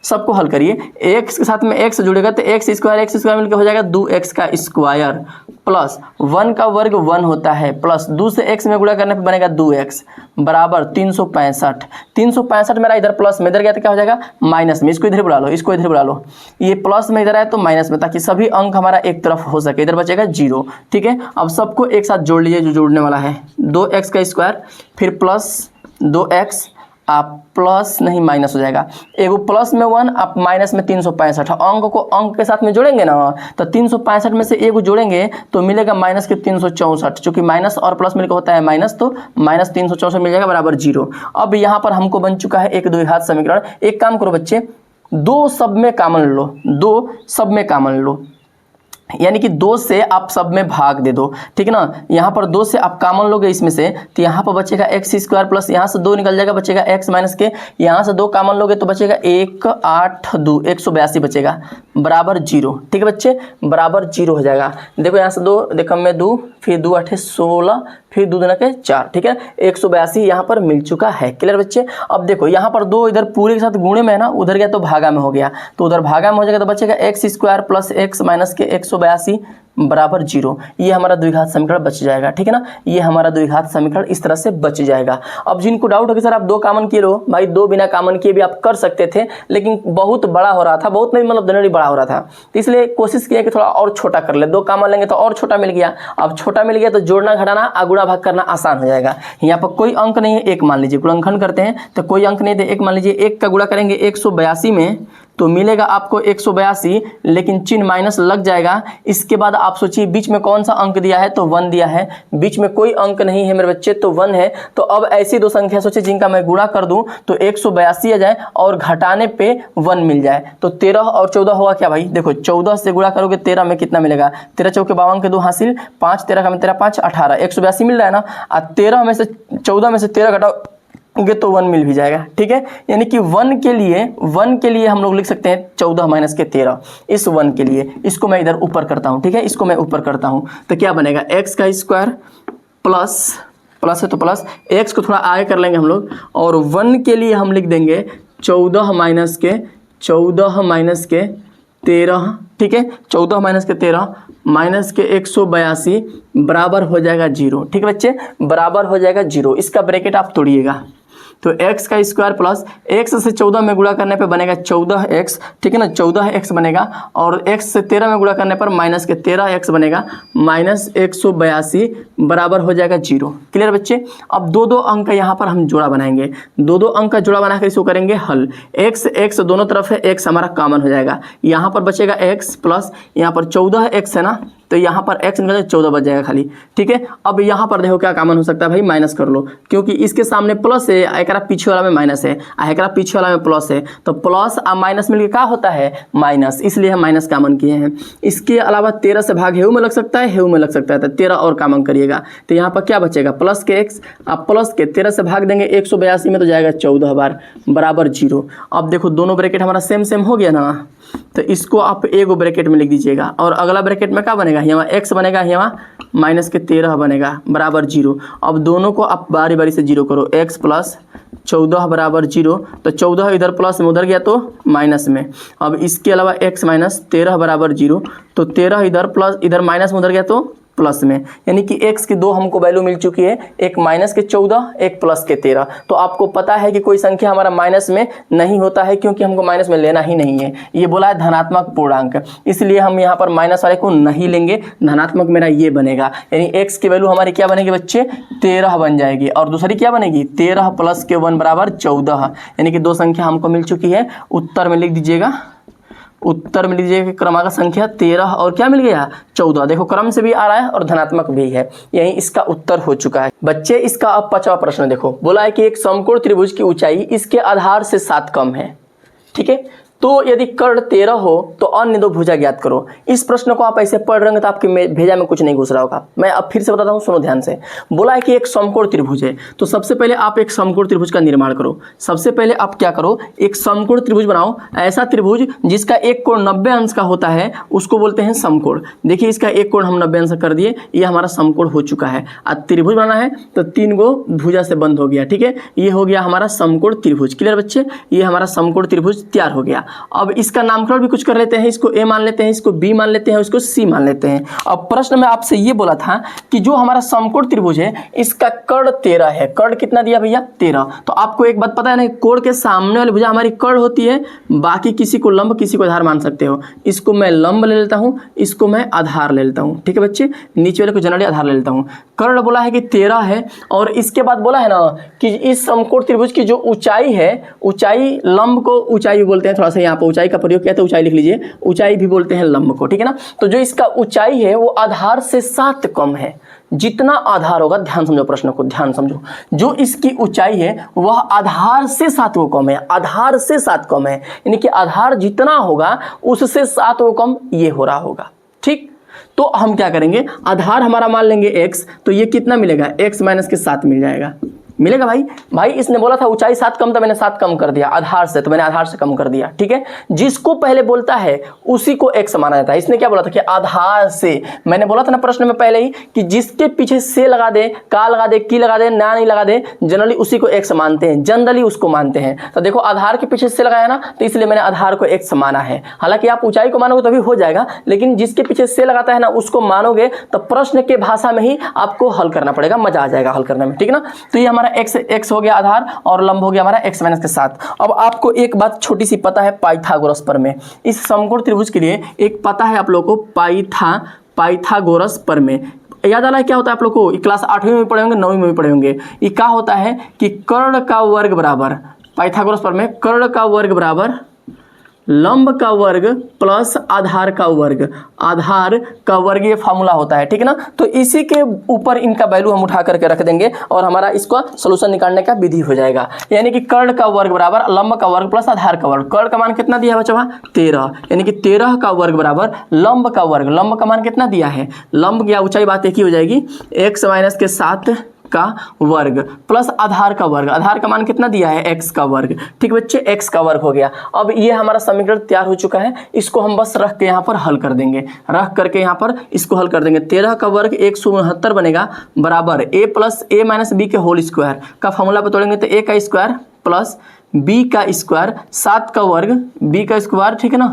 सबको हल करिए। एक्स के साथ में एक्स जुड़ेगा तो एक्स स्क्वायर मिलकर हो जाएगा 2x का स्क्वायर प्लस 1 का वर्ग 1 होता है प्लस 2 से x में गुणा करने पे बनेगा 2x बराबर 365। 365 मेरा इधर प्लस में, इधर गया तो क्या हो जाएगा माइनस में। इसको इधर बुला लो, इसको इधर बुला लो। ये प्लस में इधर आए तो माइनस में, ताकि सभी अंक हमारा एक तरफ हो सके। इधर बचेगा 0। ठीक है, अब सबको एक साथ जोड़ लीजिए जो जोड़ने वाला है। 2x का स्क्वायर फिर प्लस 2x आप प्लस नहीं माइनस हो जाएगा। एगो प्लस में 1 आप माइनस में 365। अंक को अंक के साथ में जोड़ेंगे ना तो 365 में से एगो जोड़ेंगे तो मिलेगा माइनस के 364। चूंकि माइनस और प्लस मिलकर होता है माइनस, तो माइनस 364 मिल जाएगा बराबर 0। अब यहाँ पर हमको बन चुका है एक द्विघात समीकरण। एक काम करो बच्चे, 2 सब में कॉमन लो, 2 सब में कॉमन लो, यानी कि 2 से आप सब में भाग दे दो। ठीक है ना, यहाँ पर 2 से आप कॉमन लोगे इसमें से तो यहाँ पर बचेगा एक्स स्क्वायर प्लस यहाँ से 2 निकल जाएगा, बचेगा एक्स माइनस के। यहाँ से 2 कॉमन लोगे तो बचेगा 1 8 2 182 बचेगा बराबर 0। ठीक है बच्चे, बराबर 0 हो जाएगा। देखो यहाँ से 2 देखो में 2 फिर 2 8 16 फिर 2 दूना के 4। ठीक है, 182 यहाँ पर मिल चुका है। क्लियर बच्चे। अब देखो यहाँ पर 2 इधर पूरे के साथ गुणे में है ना, उधर गया तो भागा में हो गया, तो उधर भागा में हो जाएगा तो बचेगा x square plus x minus के 182 बराबर 0। ये हमारा द्विघात समीकरण बच जाएगा। ठीक है ना, ये हमारा द्विघात समीकरण इस तरह से बच जाएगा। अब जिनको डाउट हो कि सर आप 2 कॉमन किए रहो, भाई 2 बिना कॉमन किए भी आप कर सकते थे, लेकिन बहुत बड़ा हो रहा था, बहुत नहीं मतलब जनरली बड़ा हो रहा था, तो इसलिए कोशिश किया कि थोड़ा और छोटा कर ले। 2 कॉमन लेंगे तो और छोटा मिल गया। अब छोटा मिल गया तो जोड़ना घटाना गुणा भाग करना आसान हो जाएगा। यहाँ पर कोई अंक नहीं है, 1 मान लीजिए, गुणनखंड करते हैं तो कोई अंक नहीं थे, 1 मान लीजिए। 1 का गुणा करेंगे 182 में तो मिलेगा आपको 182, लेकिन चिन्ह माइनस लग जाएगा। इसके बाद आप सोचिए बीच में कौन सा अंक दिया है, तो 1 दिया है। बीच में कोई अंक नहीं है मेरे बच्चे, तो 1 है। तो अब ऐसी 2 संख्या सोचिए जिनका मैं गुणा कर दूं तो 182 आ जाए और घटाने पे 1 मिल जाए, तो 13 और 14 होगा क्या भाई। देखो 14 से गुणा करोगे 13 में कितना मिलेगा, 13 चौके 52 के 2 हासिल 5, 13 का में 13 5 18, 182 मिल रहा है ना। 13 में से 14 में से 13 घटाओ तो 1 मिल भी जाएगा। ठीक है, यानी कि 1 के लिए हम लोग लिख सकते हैं 14 माइनस के 13। इस 1 के लिए इसको मैं इधर ऊपर करता हूं। ठीक है, इसको मैं ऊपर करता हूं तो क्या बनेगा, एक्स का स्क्वायर प्लस है तो प्लस एक्स को थोड़ा आगे कर लेंगे हम लोग, और 1 के लिए हम लिख देंगे 14 माइनस के 13। ठीक है, 14 माइनस के 13 माइनस के 182 बराबर हो जाएगा 0। ठीक है बच्चे, बराबर हो जाएगा 0। इसका ब्रैकेट आप तोड़िएगा तो x का स्क्वायर प्लस x से 14 में गुणा करने पे बनेगा 14x। ठीक है ना, 14x बनेगा, और x से 13 में गुणा करने पर माइनस के 13x बनेगा माइनस 182 बराबर हो जाएगा 0। क्लियर बच्चे। अब 2 अंक का यहाँ पर हम जोड़ा बनाएंगे। 2 अंक का जोड़ा बनाकर इसको करेंगे हल। x दोनों तरफ है, x हमारा कॉमन हो जाएगा। यहाँ पर बचेगा x प्लस यहाँ पर 14x है ना, तो यहाँ पर x निकल 14 बच जाएगा खाली। ठीक है, अब यहाँ पर देखो क्या कॉमन हो सकता है भाई, माइनस कर लो, क्योंकि इसके सामने प्लस है, एकरा पीछे वाला में माइनस है, एकरा पीछे वाला में प्लस है, तो प्लस और माइनस मिलकर क्या होता है माइनस, इसलिए हम माइनस कॉमन किए हैं। इसके अलावा 13 से भाग हेऊ में लग सकता है, हेऊ में लग सकता है, तो 13 और कॉमन करिएगा तो यहाँ पर क्या बचेगा प्लस के x। आप प्लस के 13 से भाग देंगे 182 में तो जाएगा 14 बार बराबर 0। अब देखो दोनों ब्रैकेट हमारा सेम हो गया ना, तो इसको आप एगो ब्रैकेट में लिख दीजिएगा, और अगला ब्रैकेट में क्या बनेगा, यहाँ x बनेगा, यहाँ माइनस के 13 बनेगा बराबर 0। अब दोनों को आप बारी बारी से 0 करो, x प्लस 14 बराबर 0, तो 14 इधर प्लस में उधर गया तो माइनस में। अब इसके अलावा x माइनस 13 बराबर 0, तो 13 इधर प्लस इधर माइनस में उधर गया तो प्लस में, यानी कि x की 2 हमको वैल्यू मिल चुकी है, एक माइनस के 14 एक प्लस के 13। तो आपको पता है कि कोई संख्या हमारा माइनस में नहीं होता है, क्योंकि हमको माइनस में लेना ही नहीं है। ये बोला है धनात्मक पूर्णांक, इसलिए हम यहाँ पर माइनस वाले को नहीं लेंगे, धनात्मक मेरा ये बनेगा। यानी x की वैल्यू हमारी क्या बनेगी बच्चे 13 बन जाएगी, और दूसरी क्या बनेगी 13 प्लस के 1 बराबर 14। यानी कि 2 संख्या हमको मिल चुकी है। उत्तर में लिख दीजिएगा, उत्तर में लीजिए क्रमांक संख्या 13 और क्या मिल गया 14। देखो क्रम से भी आ रहा है और धनात्मक भी है, यही इसका उत्तर हो चुका है। बच्चे इसका अब 5वां प्रश्न देखो, बोला है कि एक समकोण त्रिभुज की ऊंचाई इसके आधार से 7 कम है। ठीक है, तो यदि कर्ण 13 हो तो अन्य 2 भुजा ज्ञात करो। इस प्रश्न को आप ऐसे पढ़ रहे हैं तो आपके भेजा में कुछ नहीं घुस रहा होगा। मैं अब फिर से बताता हूँ, सुनो ध्यान से। बोला है कि एक समकोण त्रिभुज है, तो सबसे पहले आप एक समकोण त्रिभुज का निर्माण करो। सबसे पहले आप क्या करो, एक समकोण त्रिभुज बनाओ। ऐसा त्रिभुज जिसका एक कोण 90 अंश का होता है उसको बोलते हैं समकोण। देखिए इसका एक कोण हम 90 अंश कर दिए, ये हमारा समकोण हो चुका है। अब त्रिभुज बनाना है तो 3 गो भुजा से बंद हो गया। ठीक है, ये हो गया हमारा समकोण त्रिभुज। क्लियर बच्चे, ये हमारा समकोण त्रिभुज तैयार हो गया। अब इसका नामकरण भी कुछ कर लेते हैं, इसको ए मान लेते हैं, इसको बी मान लेते हैं, इसको सी मान लेते हैं। अब प्रश्न में आपसे ये बोला था कि जो हमारा समकोण त्रिभुज है इसका कर्ण 13 है। कर्ण कितना दिया भैया? 13। तो आपको एक बात पता है ना, कोण के सामने वाली भुजा हमारी कर्ण होती है, बाकी किसी को लंब किसी को आधार मान सकते हो। इसको मैं लंब ले लेता हूँ, इसको मैं आधार ले लेता हूँ। ठीक है बच्चे, नीचे वाले को जनरली आधार ले लेता हूँ। कर्ण बोला है कि 13 है, और इसके बाद बोला है ना कि इस समकोण त्रिभुज की जो ऊंचाई है, ऊंचाई लंब को ऊंचाई भी बोलते हैं, थोड़ा सा यहाँ पर ऊंचाई का प्रयोग किया तो ऊंचाई लिख लीजिए, ऊंचाई भी बोलते हैं लंब को। ठीक है ना, तो जो इसका ऊंचाई है वो आधार से 7 कम है। जितना आधार होगा, ध्यान समझो प्रश्न को, ध्यान समझो, जो इसकी ऊंचाई है वह आधार से 7 वो कम है, आधार से 7 कम है, यानी कि आधार जितना होगा उससे 7 वो कम ये हो रहा होगा। ठीक, तो हम क्या करेंगे, आधार हमारा मान लेंगे x, तो ये कितना मिलेगा, x माइनस के 7 मिल जाएगा। मिलेगा भाई इसने बोला था ऊंचाई 7 कम, तो मैंने 7 कम कर दिया आधार से, तो मैंने आधार से कम कर दिया। ठीक है, जिसको पहले बोलता है उसी को x माना जाता है। इसने क्या बोला था कि आधार से, मैंने बोला था ना प्रश्न में पहले ही कि जिसके पीछे से लगा दे, का लगा दे, की लगा दे, ना नहीं लगा दे, जनरली उसी को x मानते हैं, जनरली उसको मानते हैं। तो देखो आधार के पीछे से लगाया ना, तो इसलिए मैंने आधार को x माना है। हालांकि आप ऊंचाई को मानोगे तो भी हो जाएगा, लेकिन जिसके पीछे से लगाता है ना उसको मानोगे तो प्रश्न के भाषा में ही आपको हल करना पड़ेगा, मजा आ जाएगा हल करने में। ठीक है ना, तो ये हमारा x हो गया आधार, और लंब हो गया हमारा x माइनस के 7। अब आपको एक बात छोटी सी पता है पाइथागोरस प्रमेय, इस समकोण त्रिभुज के लिए एक पता है आप लोगों को, पाइथागोरस प्रमेय याद आ रहा है क्या होता है आप लोग को? क्लास 8वीं में पढ़े होंगे, 9वीं में भी पढ़े होंगे। ये क्या होता है कि कर्ण का वर्ग बराबर, पाइथागोरस प्रमेय, कर्ण का वर्ग बराबर लंब का वर्ग प्लस आधार का वर्ग, आधार का वर्ग, ये फार्मूला होता है। ठीक है ना, तो इसी के ऊपर इनका वैल्यू हम उठा करके रख देंगे और हमारा इसका सॉल्यूशन निकालने का विधि हो जाएगा। यानी कि कर्ण का वर्ग बराबर लंब का वर्ग प्लस आधार का वर्ग। कर्ण का मान कितना दिया बच्चा? 13, यानी कि 13 का वर्ग बराबर लंब का वर्ग, लंब का मान कितना दिया है, लंब की ऊंचाई बात एक ही हो जाएगी, x माइनस के 7 का वर्ग प्लस आधार का वर्ग, आधार का मान कितना दिया है, x का वर्ग। ठीक बच्चे, x का वर्ग हो गया। अब ये हमारा समीकरण तैयार हो चुका है, इसको हम बस रख के यहाँ पर हल कर देंगे, रख करके यहाँ पर इसको हल कर देंगे। 13 का वर्ग 169 बनेगा बराबर a plus a minus b के होल स्क्वायर का फॉर्मूला पे तोड़ेंगे तो a का स्क्वायर प्लस b का स्क्वायर, 7 का वर्ग b का स्क्वायर, ठीक है ना,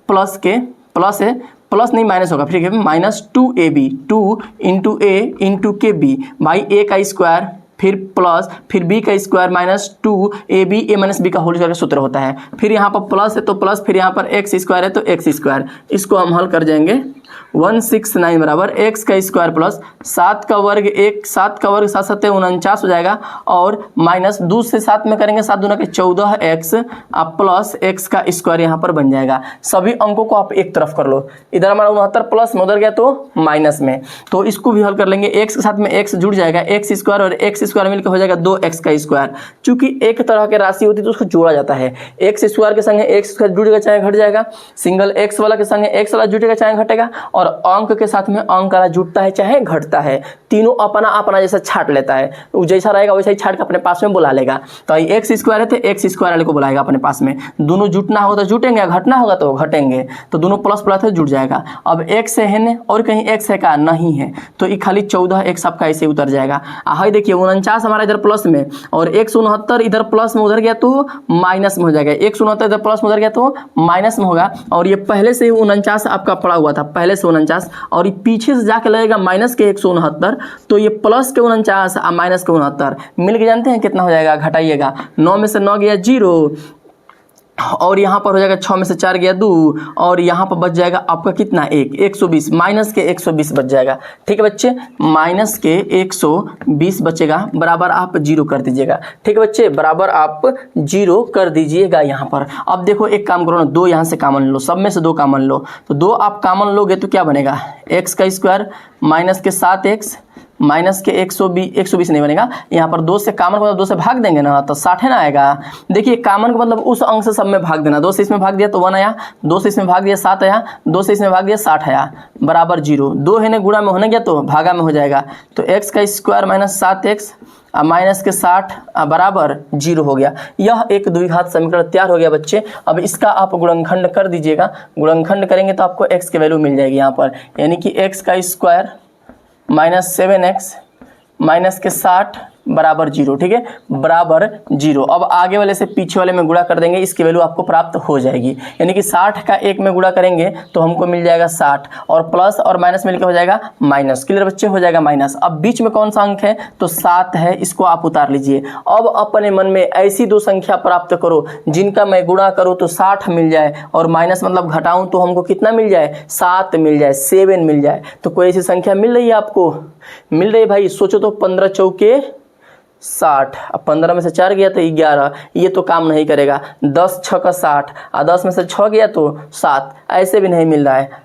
प्लस के, प्लस है, प्लस नहीं माइनस होगा, ठीक है, माइनस 2ab, 2 इंटू ए इंटू के बी, भाई a का स्क्वायर फिर प्लस फिर b का square minus 2ab a minus b का होल स्क्वायर का सूत्र होता है। फिर यहाँ पर प्लस है तो प्लस, फिर यहाँ पर x स्क्वायर है तो x स्क्वायर, इसको हम हल कर जाएंगे 169 बराबर x का स्क्वायर प्लस 7 का वर्ग 7 का वर्ग 7 7 49 हो जाएगा, और माइनस 2 से 7 में करेंगे 7 दूना के 14x आप प्लस x का स्क्वायर यहाँ पर बन जाएगा। सभी अंकों को आप एक तरफ कर लो, इधर हमारा 69 प्लस में, उधर गया तो माइनस में, तो इसको भी हल कर लेंगे। x के साथ में x जुड़ जाएगा, x स्क्वायर और x स्क्वायर मिलकर हो जाएगा 2x का स्क्वायर। चूंकि एक तरह की राशि होती है तो उसको जोड़ा जाता है, x स्क्वायर के संगे x स्क्वायर जुड़ेगा चाहे घट जाएगा, सिंगल x वाला के संगे x वाला जुड़ेगा चाहे घटेगा, और अंक के साथ में अंक वाला जुटता है चाहे घटता है, तीनों अपना अपना जैसा छाट लेता है, वो जैसा रहेगा वैसा ही छाट के अपने पास में बुला लेगा। तो ये एक्स स्क्वायर है तो एक्स स्क्वायर वाले को बुलाएगा अपने पास में, दोनों जुटना होगा तो जुटेंगे, घटना होगा तो घटेंगे, तो दोनों प्लस प्लस जुट जाएगा। अब एक्स है न, और कहीं एक्स है का नहीं है, तो ये खाली 14x आपका ऐसे उतर जाएगा। हाई देखिए 49 हमारा इधर प्लस में, और 169 इधर प्लस में उधर गया तो माइनस में हो जाएगा, 169 इधर प्लस में उधर गया तो माइनस में होगा, और ये पहले से ही 49 आपका पड़ा हुआ था, पहले से 49, और ये पीछे से जाके लगेगा माइनस के 169, तो ये प्लस के 49 और माइनस के 69 मिल के जानते हैं कितना हो जाएगा, घटाइएगा, 9 में से 9 गया 0, और यहाँ पर हो जाएगा 6 में से 4 गया 2, और यहाँ पर बच जाएगा आपका कितना 120, माइनस के 120 बच जाएगा। ठीक है बच्चे, माइनस के 120 बचेगा, बराबर आप 0 कर दीजिएगा। ठीक है बच्चे, बराबर आप 0 कर दीजिएगा यहाँ पर। अब देखो एक काम करो ना, 2 यहाँ से कॉमन लो, सब में से 2 कॉमन लो, तो 2 आप कॉमन लोगे तो क्या बनेगा, x का स्क्वायर माइनस के 7x माइनस के 120 नहीं बनेगा, यहाँ पर 2 से कॉमन को 2 से भाग देंगे ना तो 60 ना आएगा। देखिए कॉमन का मतलब उस अंक से सब में भाग देना, 2 से इसमें भाग दिया तो 1 आया, 2 से इसमें भाग दिया 7 आया, 2 से इसमें भाग दिया 60 आया, बराबर 0। 2 है ना गुणा में होने गया तो भागा में हो जाएगा, तो x का स्क्वायर माइनस 7x माइनस के 60 बराबर 0 हो गया। यह एक द्विघात समीकरण तैयार हो गया बच्चे। अब इसका आप गुणनखंड कर दीजिएगा, गुणनखंड करेंगे तो आपको x की वैल्यू मिल जाएगी यहाँ पर, यानी कि x का स्क्वायर माइनस 7x माइनस के 60 बराबर 0, ठीक है, बराबर 0। अब आगे वाले से पीछे वाले में गुणा कर देंगे, इसकी वैल्यू आपको प्राप्त हो जाएगी। यानी कि 60 का 1 में गुणा करेंगे तो हमको मिल जाएगा 60, और प्लस और माइनस मिलकर हो जाएगा माइनस। क्लियर बच्चे, हो जाएगा माइनस। अब बीच में कौन सा अंक है, तो 7 है, इसको आप उतार लीजिए। अब अपने मन में ऐसी दो संख्या प्राप्त करो जिनका मैं गुणा करूँ तो 60 मिल जाए, और माइनस मतलब घटाऊं तो हमको कितना मिल जाए, 7 मिल जाए, 7 मिल जाए। तो कोई ऐसी संख्या मिल रही है आपको, मिल रही है भाई? सोचो तो 15 चौके 60, अब 15 में से 4 गया तो 11, ये तो काम नहीं करेगा। 10 6 का 60, और 10 में से 6 गया तो 7, ऐसे भी नहीं मिल रहा है।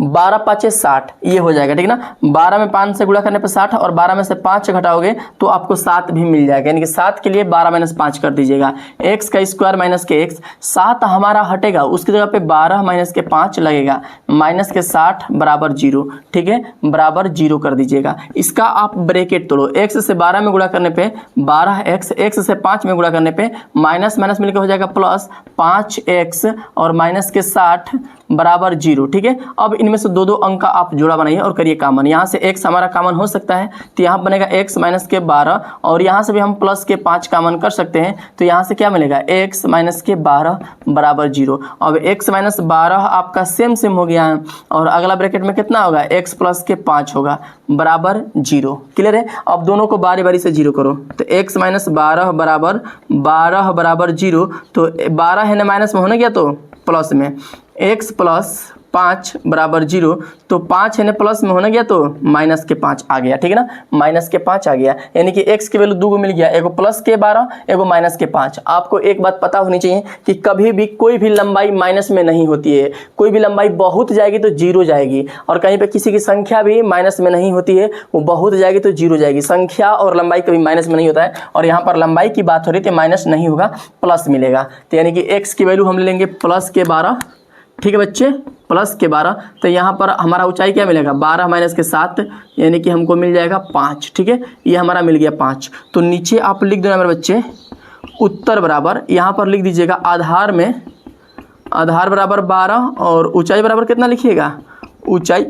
12 5 60, ये हो जाएगा, ठीक ना। 12 में 5 से गुणा करने पर 60, और 12 में से 5 घटाओगे तो आपको 7 भी मिल जाएगा। यानी कि 7 के लिए 12 - 5 कर दीजिएगा, x का स्क्वायर माइनस के x। 7 हमारा हटेगा, उसकी जगह पे 12 माइनस के 5 लगेगा, माइनस के 60 बराबर 0, ठीक है, बराबर 0 कर दीजिएगा। इसका आप ब्रैकेट तोड़ो, x से 12 में गुणा करने पे 12x, x से 5 में गुणा करने पे माइनस माइनस मिलकर हो जाएगा प्लस 5x, और माइनस के 60 बराबर 0, ठीक है। अब इनमें से दो अंक का आप जोड़ा बनाइए और करिए कॉमन। यहाँ से x हमारा कॉमन हो सकता है, तो यहाँ बनेगा x माइनस के 12, और यहाँ से भी हम प्लस के 5 कॉमन कर सकते हैं, तो यहाँ से क्या मिलेगा, x माइनस के 12 बराबर 0। अब x माइनस 12 आपका सेम हो गया है, और अगला ब्रैकेट में कितना होगा, x प्लस के 5 होगा, बराबर 0। क्लियर है? अब दोनों को बारी बारी से 0 करो, तो x माइनस 12 बराबर 12 बराबर 0, तो 12 है ना माइनस में होने गया तो प्लस में, x प्लस 5 बराबर 0, तो 5 है ना प्लस में होने गया तो माइनस के 5 आ गया, ठीक है ना, माइनस के 5 आ गया। यानी कि x की वैल्यू 2 को मिल गया, एगो प्लस के 12, एगो माइनस के 5। आपको एक बात पता होनी चाहिए कि कभी भी कोई भी लंबाई माइनस में नहीं होती है, कोई भी लंबाई बहुत जाएगी तो 0 जाएगी, और कहीं पे किसी की संख्या भी माइनस में नहीं होती है, वो बहुत जाएगी तो 0 जाएगी। संख्या और लंबाई कभी माइनस में नहीं होता है, और यहाँ पर लंबाई की बात हो रही थी, माइनस नहीं होगा, प्लस मिलेगा। तो यानी कि x की वैल्यू हम ले लेंगे प्लस के 12, ठीक है बच्चे, प्लस के 12। तो यहाँ पर हमारा ऊंचाई क्या मिलेगा, 12 माइनस के 7, यानी कि हमको मिल जाएगा 5, ठीक है, ये हमारा मिल गया 5। तो नीचे आप लिख देना मेरे बच्चे, उत्तर बराबर, यहाँ पर लिख दीजिएगा आधार में, आधार बराबर 12, और ऊंचाई बराबर कितना लिखिएगा, ऊंचाई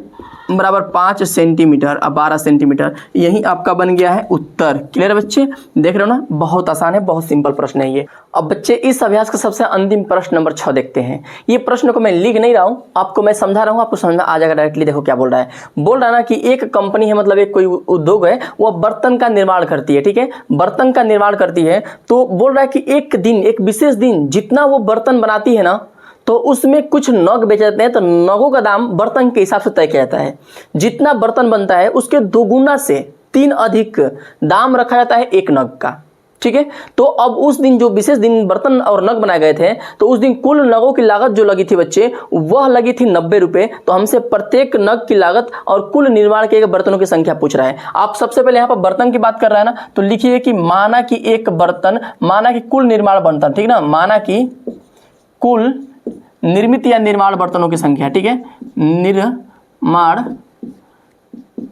बराबर 5 सेंटीमीटर और 12 सेंटीमीटर, यही आपका बन गया है उत्तर। क्लियर है बच्चे, देख रहे हो ना, बहुत आसान है, बहुत सिंपल प्रश्न है ये। अब बच्चे इस अभ्यास का सबसे अंतिम प्रश्न नंबर 6 देखते हैं। ये प्रश्न को मैं लिख नहीं रहा हूँ, आपको मैं समझा रहा हूँ, आपको समझ में आ जाएगा डायरेक्टली। देखो क्या बोल रहा है, बोल रहा है ना कि एक कंपनी है, मतलब एक कोई उद्योग है, वो बर्तन का निर्माण करती है, ठीक है, बर्तन का निर्माण करती है। तो बोल रहा है कि एक दिन, एक विशेष दिन, जितना वो बर्तन बनाती है ना, तो उसमें कुछ नग बेचे जाते हैं। तो नगों का दाम बर्तन के हिसाब से तय किया जाता है। जितना बर्तन बनता है उसके 2 गुना से 3 अधिक दाम रखा जाता है एक नग का, ठीक है। तो अब उस दिन, जो विशेष दिन बर्तन और नग बनाए गए थे, तो उस दिन कुल नगों की लागत जो लगी थी बच्चे, वह लगी थी 90 रुपये। तो हमसे प्रत्येक नग की लागत और कुल निर्माण किए गए बर्तनों की संख्या पूछ रहा है। आप सबसे पहले यहाँ पर बर्तन की बात कर रहा है ना, तो लिखिए कि माना कि एक बर्तन, माना कि कुल निर्माण बर्तन, ठीक ना, माना कि कुल निर्मित या निर्माण बर्तनों की संख्या, ठीक है, निर्माण,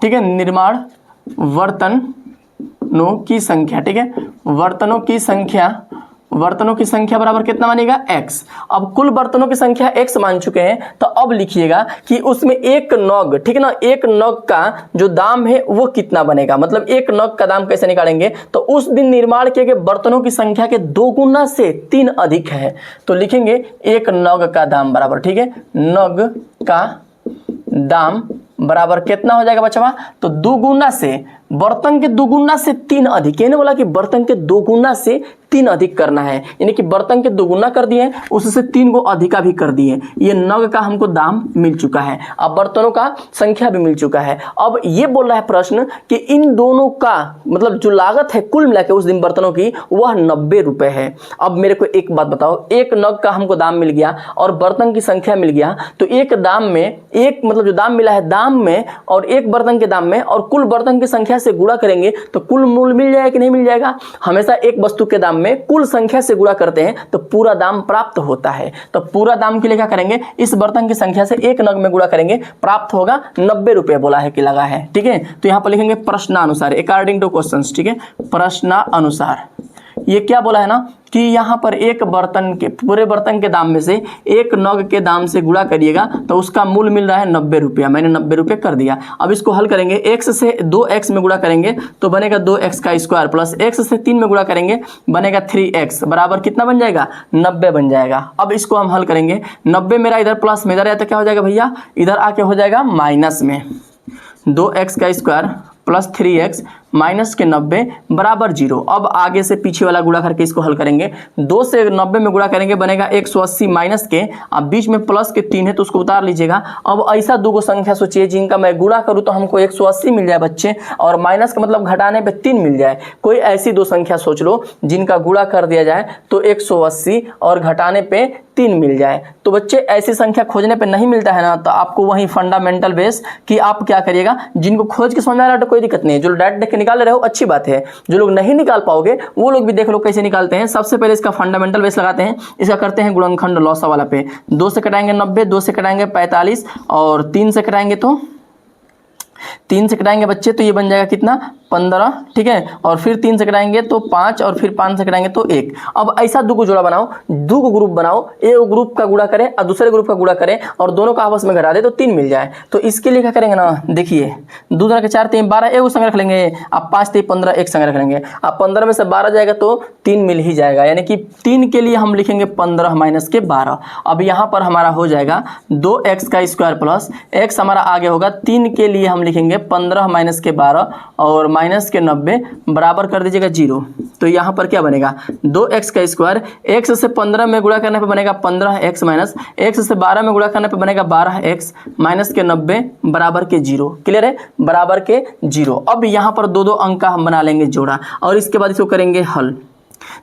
ठीक है, निर्माण बर्तनों की संख्या, ठीक है, बर्तनों की संख्या बराबर कितना मानेगा, x। अब कुल बर्तनों की संख्या x मान चुके हैं, तो अब लिखिएगा कि उसमें एक नग, ठीक है ना, एक नग का जो दाम है वो कितना बनेगा। मतलब एक नग का दाम कैसे निकालेंगे, तो उस दिन निर्माण किए गए बर्तनों की संख्या के 2 गुना से 3 अधिक है। तो लिखेंगे एक नग का दाम बराबर, ठीक है, नग का दाम बराबर कितना हो जाएगा बच्चा, तो 2 गुना से, बर्तन के 2 गुना से 3 अधिक, यानी बोला कि बर्तन के 2 गुना से 3 अधिक करना है, यानी कि बर्तन के 2 गुना कर दिए, उससे 3 को अधिका भी कर दिए। ये नग का हमको दाम मिल चुका है, अब बर्तनों का संख्या भी मिल चुका है। अब ये बोल रहा है प्रश्न कि इन दोनों का मतलब जो लागत है कुल मिला के उस दिन बर्तनों की, वह 90 रुपये है। अब मेरे को एक बात बताओ, एक नग का हमको दाम मिल गया और बर्तन की संख्या मिल गया, तो एक दाम में, एक मतलब जो दाम मिला है दाम में और एक बर्तन के दाम में और कुल बर्तन की संख्या से गुणा करेंगे तो कुल मूल्य मिल जाएगा कि नहीं मिल जाएगा। हमेशा एक वस्तु के दाम में कुल संख्या से गुणा करते हैं तो पूरा दाम प्राप्त होता है। तो पूरा दाम के लिए क्या करेंगे, इस बर्तन की संख्या से एक नग में गुणा करेंगे, प्राप्त होगा 90 रुपये बोला है कि लगा है, ठीक है। तो यहाँ पर लिखेंगे प्रश्नानुसार, अकॉर्डिंग टू क्वेश्चंस, ठीक है, प्रश्नानुसार। ये क्या बोला है ना कि यहाँ पर एक बर्तन के पूरे बर्तन के दाम में से एक नग के दाम से गुणा करिएगा तो उसका मूल मिल रहा है 90 रुपया। मैंने 90 रुपये कर दिया। अब इसको हल करेंगे, x से 2x में गुणा करेंगे तो बनेगा 2x का स्क्वायर प्लस x से 3 में गुणा करेंगे बनेगा 3x बराबर कितना बन जाएगा 90 बन जाएगा। अब इसको हम हल करेंगे, 90 मेरा इधर प्लस में इधर है तो क्या हो जाएगा भैया, इधर आके हो जाएगा माइनस में 2x का स्क्वायर प्लस 3x माइनस के 90 बराबर 0। अब आगे से पीछे वाला गुणा करके इसको हल करेंगे, 2 से 90 में गुणा करेंगे बनेगा 180 माइनस के, अब बीच में प्लस के 3 है तो उसको उतार लीजिएगा। अब ऐसा दो संख्या सोचिए जिनका मैं गुणा करूँ तो हमको 180 मिल जाए बच्चे, और माइनस का मतलब घटाने पे 3 मिल जाए। कोई ऐसी दो संख्या सोच लो जिनका गुणा कर दिया जाए तो 180 और घटाने पे 3 मिल जाए। तो बच्चे ऐसी संख्या खोजने पे नहीं मिलता है ना, तो आपको वही फंडामेंटल बेस कि आप क्या करिएगा, जिनको खोज के समझ में आ रहा है तो कोई दिक्कत नहीं है, जो डायरेक्ट देख के निकाल रहे हो अच्छी बात है, जो लोग नहीं निकाल पाओगे वो लोग भी देख लो कैसे निकालते हैं। सबसे पहले इसका फंडामेंटल बेस लगाते हैं, इसका करते हैं गुणनखंड लॉसा वाला पे। 2 से कटाएंगे 90, 2 से कटाएंगे 45 और 3 से कटाएंगे तो 3 से कटाएंगे बच्चे तो ये बन जाएगा कितना 15, ठीक है। और फिर 3 से कटाएंगे तो 5 और फिर 5 से कटाएंगे तो 1। अब ऐसा दो को जोड़ा बनाओ, दो को ग्रुप बनाओ, एक ग्रुप का गुणा करें और दूसरे ग्रुप का गुणा करें और दोनों का आपस में घटा दे तो 3 मिल जाए। तो इसके लिए क्या करेंगे ना, देखिए 2 के 4 3 12 एक संग रख लेंगे, आप 5 3 15 एक संग रख लेंगे, आप 15 में से 12 जाएगा तो 3 मिल ही जाएगा, यानी कि 3 के लिए हम लिखेंगे 15 माइनस के 12। अब यहाँ पर हमारा हो जाएगा 2x का स्क्वायर प्लस x हमारा आगे होगा 3 के लिए हम लिखेंगे 15 माइनस के 12 और माइनस के 90 बराबर कर दीजिएगा 0। तो यहाँ पर क्या बनेगा 2x का स्क्वायर, x से 15 में गुणा करने पे बनेगा 15x माइनस x से 12 में गुणा करने पे बनेगा 12x माइनस के 90 बराबर के 0। क्लियर है, बराबर के 0। अब यहाँ पर दो अंक का हम बना लेंगे जोड़ा और इसके बाद इसको करेंगे हल।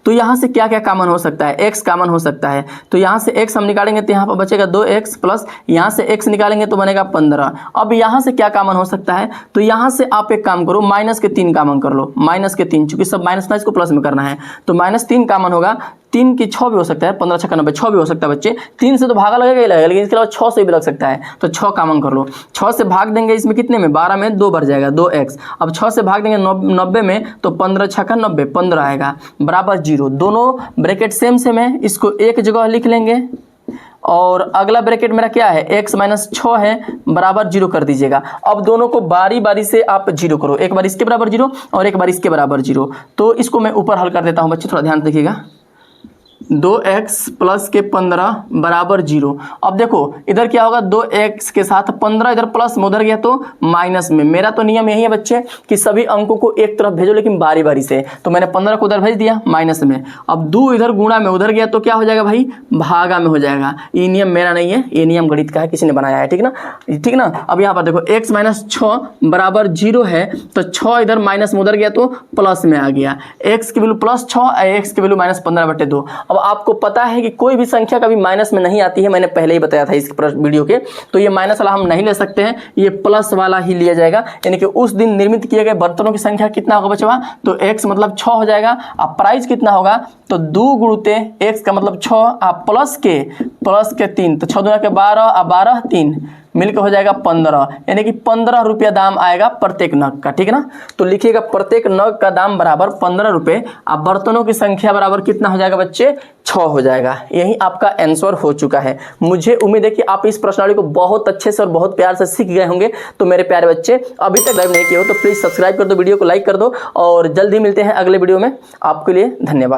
तो यहाँ से क्या क्या कॉमन हो सकता है, x कॉमन हो सकता है, तो यहाँ से x हम निकालेंगे तो यहाँ पर बचेगा 2x प्लस यहाँ से x निकालेंगे तो बनेगा 15। अब यहाँ से क्या कॉमन हो सकता है, तो यहाँ से आप एक काम करो माइनस के 3 कॉमन कर लो, माइनस के 3, चूंकि सब माइनस ना इसको प्लस में करना है तो -3 कॉमन होगा। 3 की 6 भी हो सकता है, 15 6 90 6 भी हो सकता है बच्चे, 3 से तो भागा लगेगा ही लगेगा, लेकिन इसके अलावा 6 से भी लग सकता है तो 6 कॉमन कर लो। 6 से भाग देंगे इसमें कितने में 12 में 2 बढ़ जाएगा 2x। अब 6 से भाग देंगे 90 में तो 15 6 90 15 आएगा बराबर 0। दोनों ब्रैकेट सेम है, इसको एक जगह लिख लेंगे और अगला ब्रैकेट मेरा क्या है x माइनस 6 है बराबर 0 कर दीजिएगा। अब दोनों को बारी बारी से आप 0 करो, एक बार इसके बराबर 0 और एक बार इसके बराबर 0। तो इसको मैं ऊपर हल कर देता हूं बच्चे, थोड़ा ध्यान देखिएगा। 2x प्लस के 15 बराबर 0। अब देखो इधर क्या होगा 2x के साथ 15 इधर प्लस में उधर गया तो माइनस में। मेरा तो नियम यही है बच्चे कि सभी अंकों को एक तरफ भेजो लेकिन बारी बारी से, तो मैंने 15 को उधर भेज दिया माइनस में। अब 2 इधर गुणा में उधर गया तो क्या हो जाएगा भाई भागा में हो जाएगा। ये नियम मेरा नहीं है, ये नियम गणित का है, किसी ने बनाया है, ठीक ना, ठीक ना। अब यहाँ पर देखो x माइनस 6 बराबर 0 है तो 6 इधर माइनस में उधर गया तो प्लस में आ गया, x की वैल्यू +6 x की वैल्यू -15/2। अब आपको पता है कि कोई भी संख्या कभी माइनस में नहीं आती है, मैंने पहले ही बताया था इस वीडियो के। तो ये माइनस वाला हम नहीं ले सकते हैं, ये प्लस वाला ही लिया जाएगा। यानी कि उस दिन निर्मित किए गए बर्तनों की संख्या कितना होगा बचवा, तो x मतलब 6 हो जाएगा। अब प्राइस कितना होगा तो 2 गुणुते x का मतलब 6 आप प्लस के 3 तो 6 दूना के 12 और 12 3 मिलकर हो जाएगा 15, यानी कि 15 रुपया दाम आएगा प्रत्येक नग का, ठीक है ना। तो लिखिएगा प्रत्येक नग का दाम बराबर 15 रुपये। अब बर्तनों की संख्या बराबर कितना हो जाएगा बच्चे 6 हो जाएगा। यही आपका आंसर हो चुका है। मुझे उम्मीद है कि आप इस प्रश्नावली को बहुत अच्छे से और बहुत प्यार से सीख गए होंगे। तो मेरे प्यारे बच्चे अभी तक लाइक नहीं किए हो तो प्लीज़ सब्सक्राइब कर दो, वीडियो को लाइक कर दो और जल्दी मिलते हैं अगले वीडियो में। आपके लिए धन्यवाद।